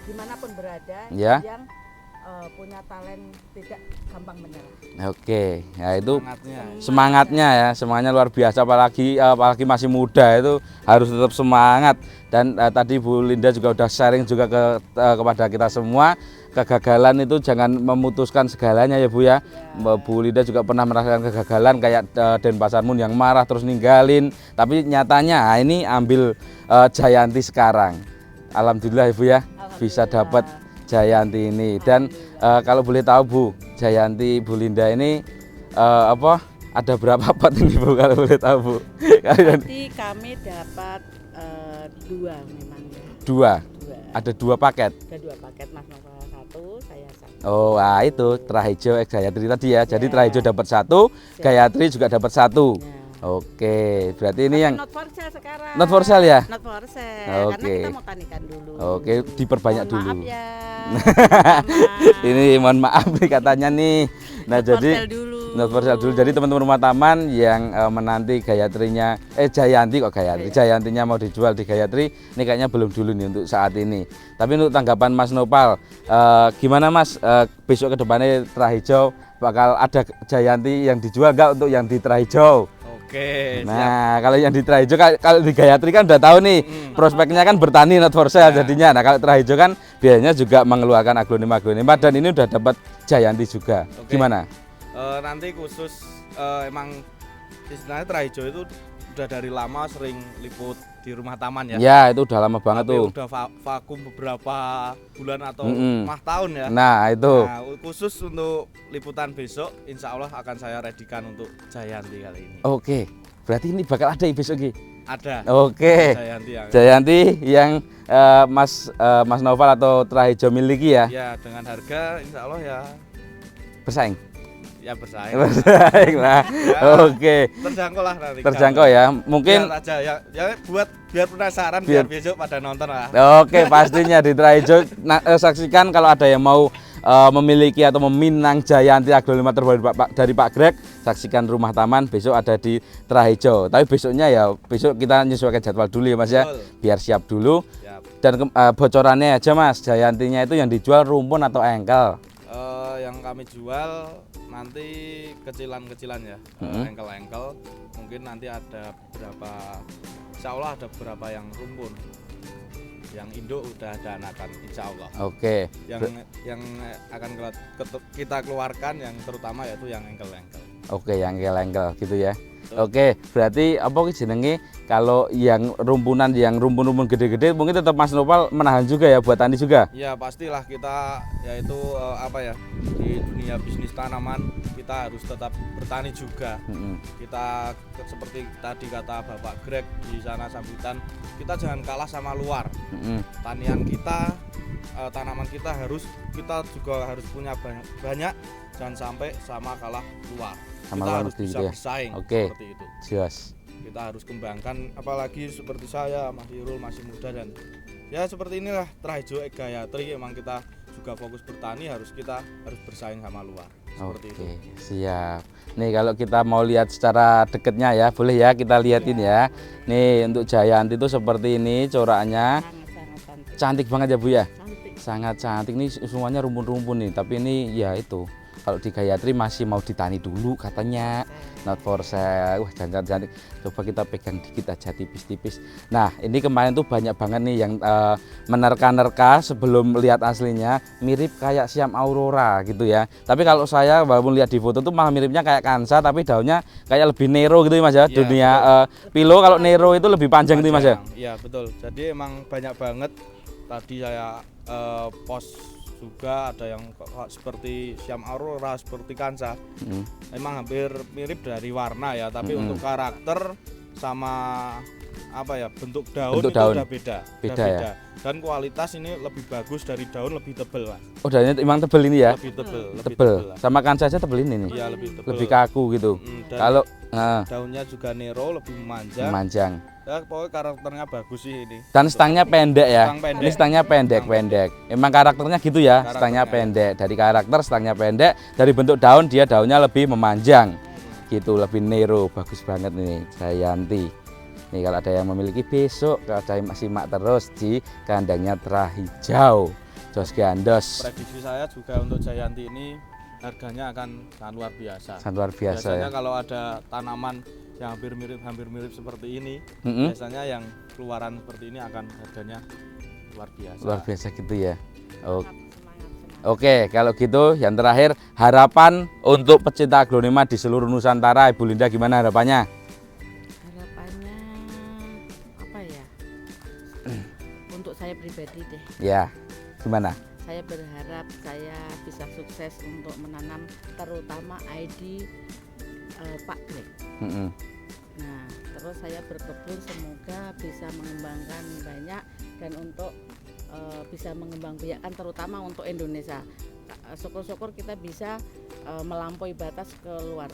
[SPEAKER 9] dimanapun berada,
[SPEAKER 1] Ya.
[SPEAKER 9] yang punya talent tidak gampang menyerah.
[SPEAKER 1] Oke, ya itu semangatnya luar biasa, apalagi masih muda itu harus tetap semangat. Dan tadi Bu Linda juga udah sharing juga kepada kita semua, kegagalan itu jangan memutuskan segalanya ya Bu ya. Bu Linda juga pernah merasakan kegagalan kayak Denpasar Moon yang marah terus ninggalin, tapi nyatanya ini ambil Jayanti sekarang. Alhamdulillah Ibu ya, bisa dapat Jayanti ini. Dan kalau boleh tahu Bu, Jayanti Bu Linda ini ada berapa pot ini Bu, kalau boleh tahu Bu?
[SPEAKER 9] Nanti kami dapat 2 memang ya.
[SPEAKER 1] 2. Ada 2 paket.
[SPEAKER 9] Ada 2 paket, Mas Nopal 1, saya 1.
[SPEAKER 1] Oh, itu Trahijo Gayatri tadi ya. Jadi Trahijo dapat 1, Gayatri juga dapat 1. Oke, berarti ini yang
[SPEAKER 9] not for sale sekarang.
[SPEAKER 1] Not for sale ya?
[SPEAKER 9] Not for sale.
[SPEAKER 1] Oke.
[SPEAKER 9] Karena kita mau tanikan dulu.
[SPEAKER 1] Oke, diperbanyak dulu.
[SPEAKER 9] Maaf ya.
[SPEAKER 1] Ini mohon maaf nih katanya nih. Nah,
[SPEAKER 9] not
[SPEAKER 1] jadi
[SPEAKER 9] for sale dulu.
[SPEAKER 1] Not for sale dulu. Jadi teman-teman rumah taman yang menanti Gayatrinya Jayanti kok Gayatri. Jayantinya mau dijual di Gayatri, ini kayaknya belum dulu nih untuk saat ini. Tapi untuk tanggapan Mas Nopal, gimana Mas, besok ke depannya Trahijo bakal ada Jayanti yang dijual enggak untuk yang di Trahijo?
[SPEAKER 2] Oke,
[SPEAKER 1] nah, kalau yang di Trahijo, kalau di Gayatri kan udah tahu nih, prospeknya kan bertani not for sale jadinya. Nah, kalau Trahijo kan biayanya juga mengeluarkan aglonema dan ini udah dapat Jayanti juga. Gimana?
[SPEAKER 2] Nanti khusus emang istilahnya Trahijo itu udah dari lama sering liput di rumah taman ya.
[SPEAKER 1] Ya, itu udah lama banget tuh.
[SPEAKER 2] Udah vakum beberapa bulan atau mah tahun ya.
[SPEAKER 1] Nah, itu.
[SPEAKER 2] Nah, khusus untuk liputan besok, insya Allah akan saya redikan untuk Jayanti kali ini.
[SPEAKER 1] Oke, berarti ini bakal ada besok Ki?
[SPEAKER 2] Ada.
[SPEAKER 1] Oke. Jayanti yang Mas Nopal atau Trahijo miliki ya?
[SPEAKER 2] Ya, dengan harga insya Allah ya
[SPEAKER 1] bersaing.
[SPEAKER 2] Ya bersaing.
[SPEAKER 1] Bersaing lah. Ya, oke.
[SPEAKER 2] Terjangkau lah nanti.
[SPEAKER 1] Terjangkau ya. Mungkin
[SPEAKER 2] aja ya buat biar penasaran biar besok pada nonton lah.
[SPEAKER 1] Oke, pastinya di Trahijo saksikan kalau ada yang mau memiliki atau meminang Jayanti aglonema terbaru dari Pak Greg, saksikan Rumah Taman besok ada di Trahijo. Tapi besoknya ya besok kita menyesuaikan jadwal dulu ya Mas ya. Biar siap dulu. Dan bocorannya aja Mas, Jayantinya itu yang dijual rumpun atau engkel?
[SPEAKER 2] Yang kami jual nanti kecilan-kecilan ya, engkel-engkel. Mungkin nanti ada beberapa, insya Allah ada beberapa yang rumpun. Yang induk udah ada anakan, insya Allah.
[SPEAKER 1] Oke.
[SPEAKER 2] Yang akan kita keluarkan yang terutama yaitu yang engkel-engkel.
[SPEAKER 1] Oke, yang engkel-engkel gitu ya. Oke, berarti apa jenenge kalau yang rumpun gede-gede mungkin tetap Mas Nopal menahan juga ya buat tani juga?
[SPEAKER 2] Ya pastilah kita yaitu di dunia bisnis tanaman kita harus tetap bertani juga. Kita seperti tadi kata Bapak Greg di sana sambutan, kita jangan kalah sama luar. Tanian kita, tanaman kita kita juga harus punya banyak, jangan sampai sama kalah luar.
[SPEAKER 1] Sama
[SPEAKER 2] kita
[SPEAKER 1] luar
[SPEAKER 2] harus bisa
[SPEAKER 1] gitu ya?
[SPEAKER 2] bersaing seperti itu.
[SPEAKER 1] Jelas.
[SPEAKER 2] Kita harus kembangkan, apalagi seperti saya, Mas Irul masih muda dan ya seperti inilah Trahijo Gayatri. Emang kita juga fokus bertani, kita harus bersaing sama luar. Seperti itu.
[SPEAKER 1] Siap. Nih kalau kita mau lihat secara dekatnya ya, boleh ya kita lihatin ya. Nih untuk Jayanti itu seperti ini coraknya. Cantik banget ya Bu ya. Sangat cantik nih, semuanya rumpun-rumpun nih. Tapi ini ya itu kalau di Gayatri masih mau ditani dulu katanya, not for sale. Wah, cantik. Coba kita pegang dikit aja tipis-tipis. Nah, ini kemarin tuh banyak banget nih yang menerka-nerka sebelum lihat aslinya mirip kayak Siam Aurora gitu ya. Tapi kalau saya walaupun lihat di foto tuh malah miripnya kayak Kansa, tapi daunnya kayak lebih Nero gitu ya Mas ya.
[SPEAKER 2] Iya,
[SPEAKER 1] Dunia Pilo kalau Nero itu lebih panjang gitu Mas ya.
[SPEAKER 2] Iya betul. Jadi emang banyak banget. Tadi saya post juga ada yang seperti Siam Aurora, seperti Kansa. Memang hampir mirip dari warna ya, tapi untuk karakter sama apa ya, bentuk daun itu udah beda.
[SPEAKER 1] Ya.
[SPEAKER 2] Dan kualitas ini lebih bagus dari daun, lebih tebel Mas.
[SPEAKER 1] Oh, daunnya emang tebel ini ya?
[SPEAKER 2] Lebih
[SPEAKER 1] tebel. Sama Kansa aja tebel ini nih.
[SPEAKER 2] Iya, lebih tebel.
[SPEAKER 1] Lebih kaku gitu. Kalau
[SPEAKER 2] daunnya juga Nero, lebih memanjang. Ya, pokoknya karakternya bagus sih ini.
[SPEAKER 1] Dan stangnya pendek ya.
[SPEAKER 2] Pendek.
[SPEAKER 1] Ini stangnya pendek. Emang karakternya gitu ya, stangnya pendek. Dari karakter stangnya pendek, dari bentuk daun dia daunnya lebih memanjang. Gitu, lebih Nero. Bagus banget nih Jayanti. Nih kalau ada yang memiliki besok, kalau ada yang simak terus di kandangnya Terah Hijau. Jos Gandos.
[SPEAKER 2] Prediksi saya juga untuk Jayanti ini harganya akan sangat luar biasa.
[SPEAKER 1] Sangat luar biasa.
[SPEAKER 2] Biasanya
[SPEAKER 1] Ya.
[SPEAKER 2] kalau ada tanaman yang hampir mirip seperti ini, biasanya yang keluaran seperti ini akan harganya luar biasa.
[SPEAKER 1] Luar biasa gitu ya. Oke, kalau gitu yang terakhir harapan untuk pecinta aglonema di seluruh Nusantara, Ibu Linda gimana harapannya?
[SPEAKER 9] Harapannya apa ya? Untuk saya pribadi deh.
[SPEAKER 1] Ya, gimana?
[SPEAKER 9] Saya berharap saya bisa sukses untuk menanam terutama ID Pak Greg. Nah, terus saya berkebun semoga bisa mengembangkan banyak dan untuk bisa mengembangbiakkan terutama untuk Indonesia. Syukur-syukur kita bisa melampaui batas keluar.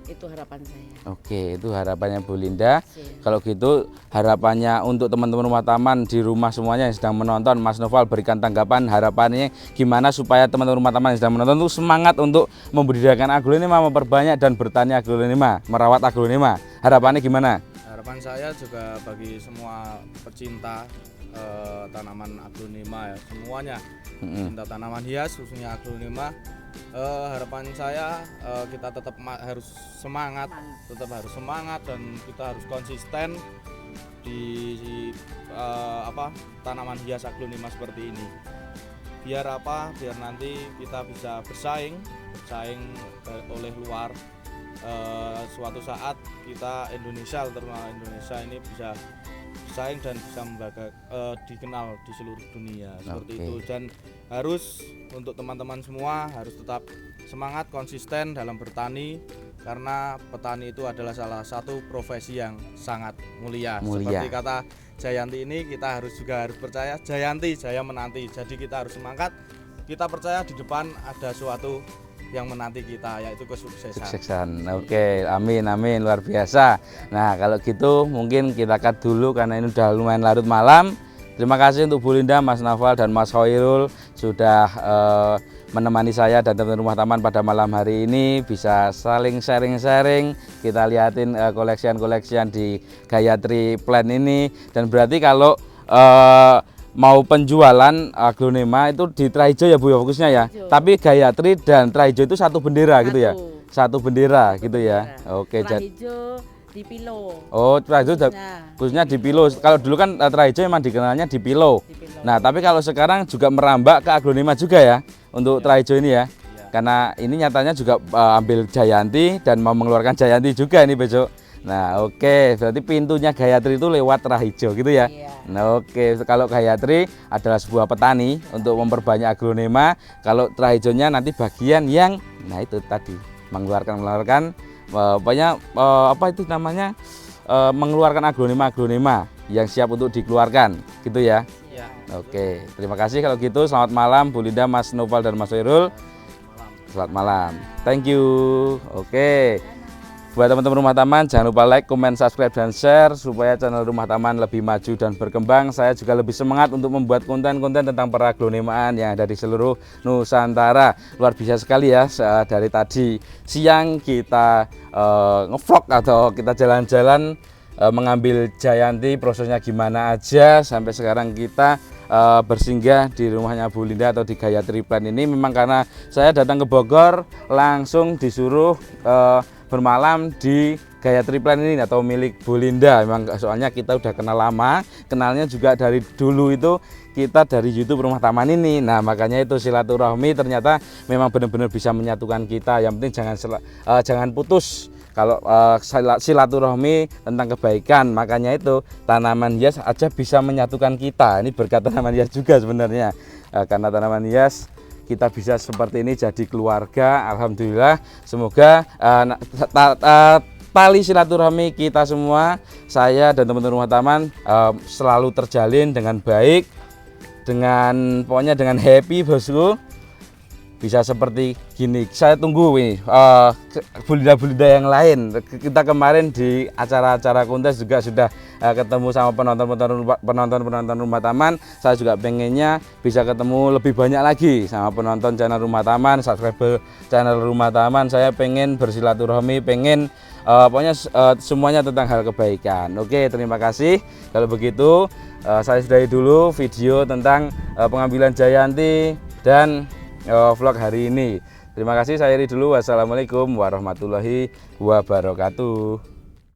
[SPEAKER 9] Itu harapan saya.
[SPEAKER 1] Oke, itu harapannya Bu Linda. Kalau gitu harapannya untuk teman-teman rumah taman di rumah semuanya yang sedang menonton, Mas Noval berikan tanggapan harapannya gimana supaya teman-teman rumah taman yang sedang menonton itu semangat untuk membudidayakan aglonema, memperbanyak dan bertani aglonema, merawat aglonema. Harapannya gimana?
[SPEAKER 2] Harapan saya juga bagi semua pecinta tanaman aglonema ya, semuanya pecinta tanaman hias khususnya aglonema. Harapan saya kita tetap harus semangat dan kita harus konsisten di tanaman hias aglonema seperti ini. Biar nanti kita bisa bersaing oleh luar. Suatu saat kita Indonesia, terutama Indonesia ini bisa bersaing dan bisa dikenal di seluruh dunia seperti itu. Dan harus untuk teman-teman semua harus tetap semangat, konsisten dalam bertani karena petani itu adalah salah satu profesi yang sangat mulia. Seperti kata Jayanti ini, kita harus percaya Jayanti jaya menanti. Jadi kita harus semangat, kita percaya di depan ada suatu yang menanti kita, yaitu kesuksesan.
[SPEAKER 1] Oke, amin luar biasa. Nah, kalau gitu mungkin kita cut dulu karena ini udah lumayan larut malam. Terima kasih untuk Bu Linda, Mas Noval dan Mas Hoirul sudah menemani saya dan teman-teman rumah taman pada malam hari ini, bisa saling sharing-sharing, kita liatin koleksian-koleksian di Gayatri Plant ini. Dan berarti kalau mau penjualan aglonema itu di Terah Hijau ya Bu ya fokusnya ya. Tapi Gayatri dan Terah Hijau itu satu bendera gitu ya. Satu bendera gitu ya. Oke,
[SPEAKER 9] Terah Hijau di Pilo.
[SPEAKER 1] Oh, Terah Hijau khususnya di Pilo. Kalau dulu kan Terah Hijau memang dikenalnya di Pilo. Nah, tapi kalau sekarang juga merambak ke aglonema juga ya untuk Terah Hijau ini ya. Karena ini nyatanya juga ambil Jayanti dan mau mengeluarkan Jayanti juga ini besok. Nah, oke, berarti pintunya Gayatri itu lewat Terah Hijau gitu ya. Nah, oke, kalau Gayatri adalah sebuah petani untuk memperbanyak aglonema, kalau Terah Hijaunya nanti bagian yang nah itu tadi mengeluarkan banyak apa itu namanya mengeluarkan aglonema yang siap untuk dikeluarkan gitu ya. Oke, terima kasih kalau gitu. Selamat malam Bu Linda, Mas Noval dan Mas Hoirul. Selamat malam. Thank you. Oke. Buat teman-teman rumah taman, jangan lupa like, comment, subscribe, dan share supaya channel rumah taman lebih maju dan berkembang. Saya juga lebih semangat untuk membuat konten-konten tentang peraglonimaan yang ada di seluruh Nusantara. Luar biasa sekali ya, dari tadi siang kita ngevlog atau kita jalan-jalan mengambil Jayanti, prosesnya gimana aja, sampai sekarang kita bersinggah di rumahnya Bu Linda atau di Gayatri Plan ini memang karena saya datang ke Bogor langsung disuruh bermalam di Gayatri Plan ini atau milik Bu Linda. Memang soalnya kita udah kenal lama, kenalnya juga dari dulu itu kita dari YouTube Rumah Taman ini. Nah makanya itu silaturahmi ternyata memang benar-benar bisa menyatukan kita. Yang penting jangan putus. Kalau silaturahmi tentang kebaikan, makanya itu tanaman hias aja bisa menyatukan kita. Ini berkat tanaman hias juga sebenarnya, karena tanaman hias kita bisa seperti ini jadi keluarga. Alhamdulillah, semoga tali silaturahmi kita semua, saya dan teman-teman Rumah Taman selalu terjalin dengan baik, dengan pokoknya dengan happy bosku. Bisa seperti gini. Saya tunggu ini Bulinda-bulinda yang lain. Kita kemarin di acara-acara kontes juga sudah ketemu sama penonton Rumah Taman. Saya juga pengennya bisa ketemu lebih banyak lagi sama penonton channel Rumah Taman, subscriber channel Rumah Taman. Saya pengen bersilaturahmi, pengen pokoknya semuanya tentang hal kebaikan. Oke, terima kasih. Kalau begitu saya sudahi dulu video tentang pengambilan Jayanti dan vlog hari ini. Terima kasih, saya Iri dulu. Wassalamualaikum warahmatullahi wabarakatuh.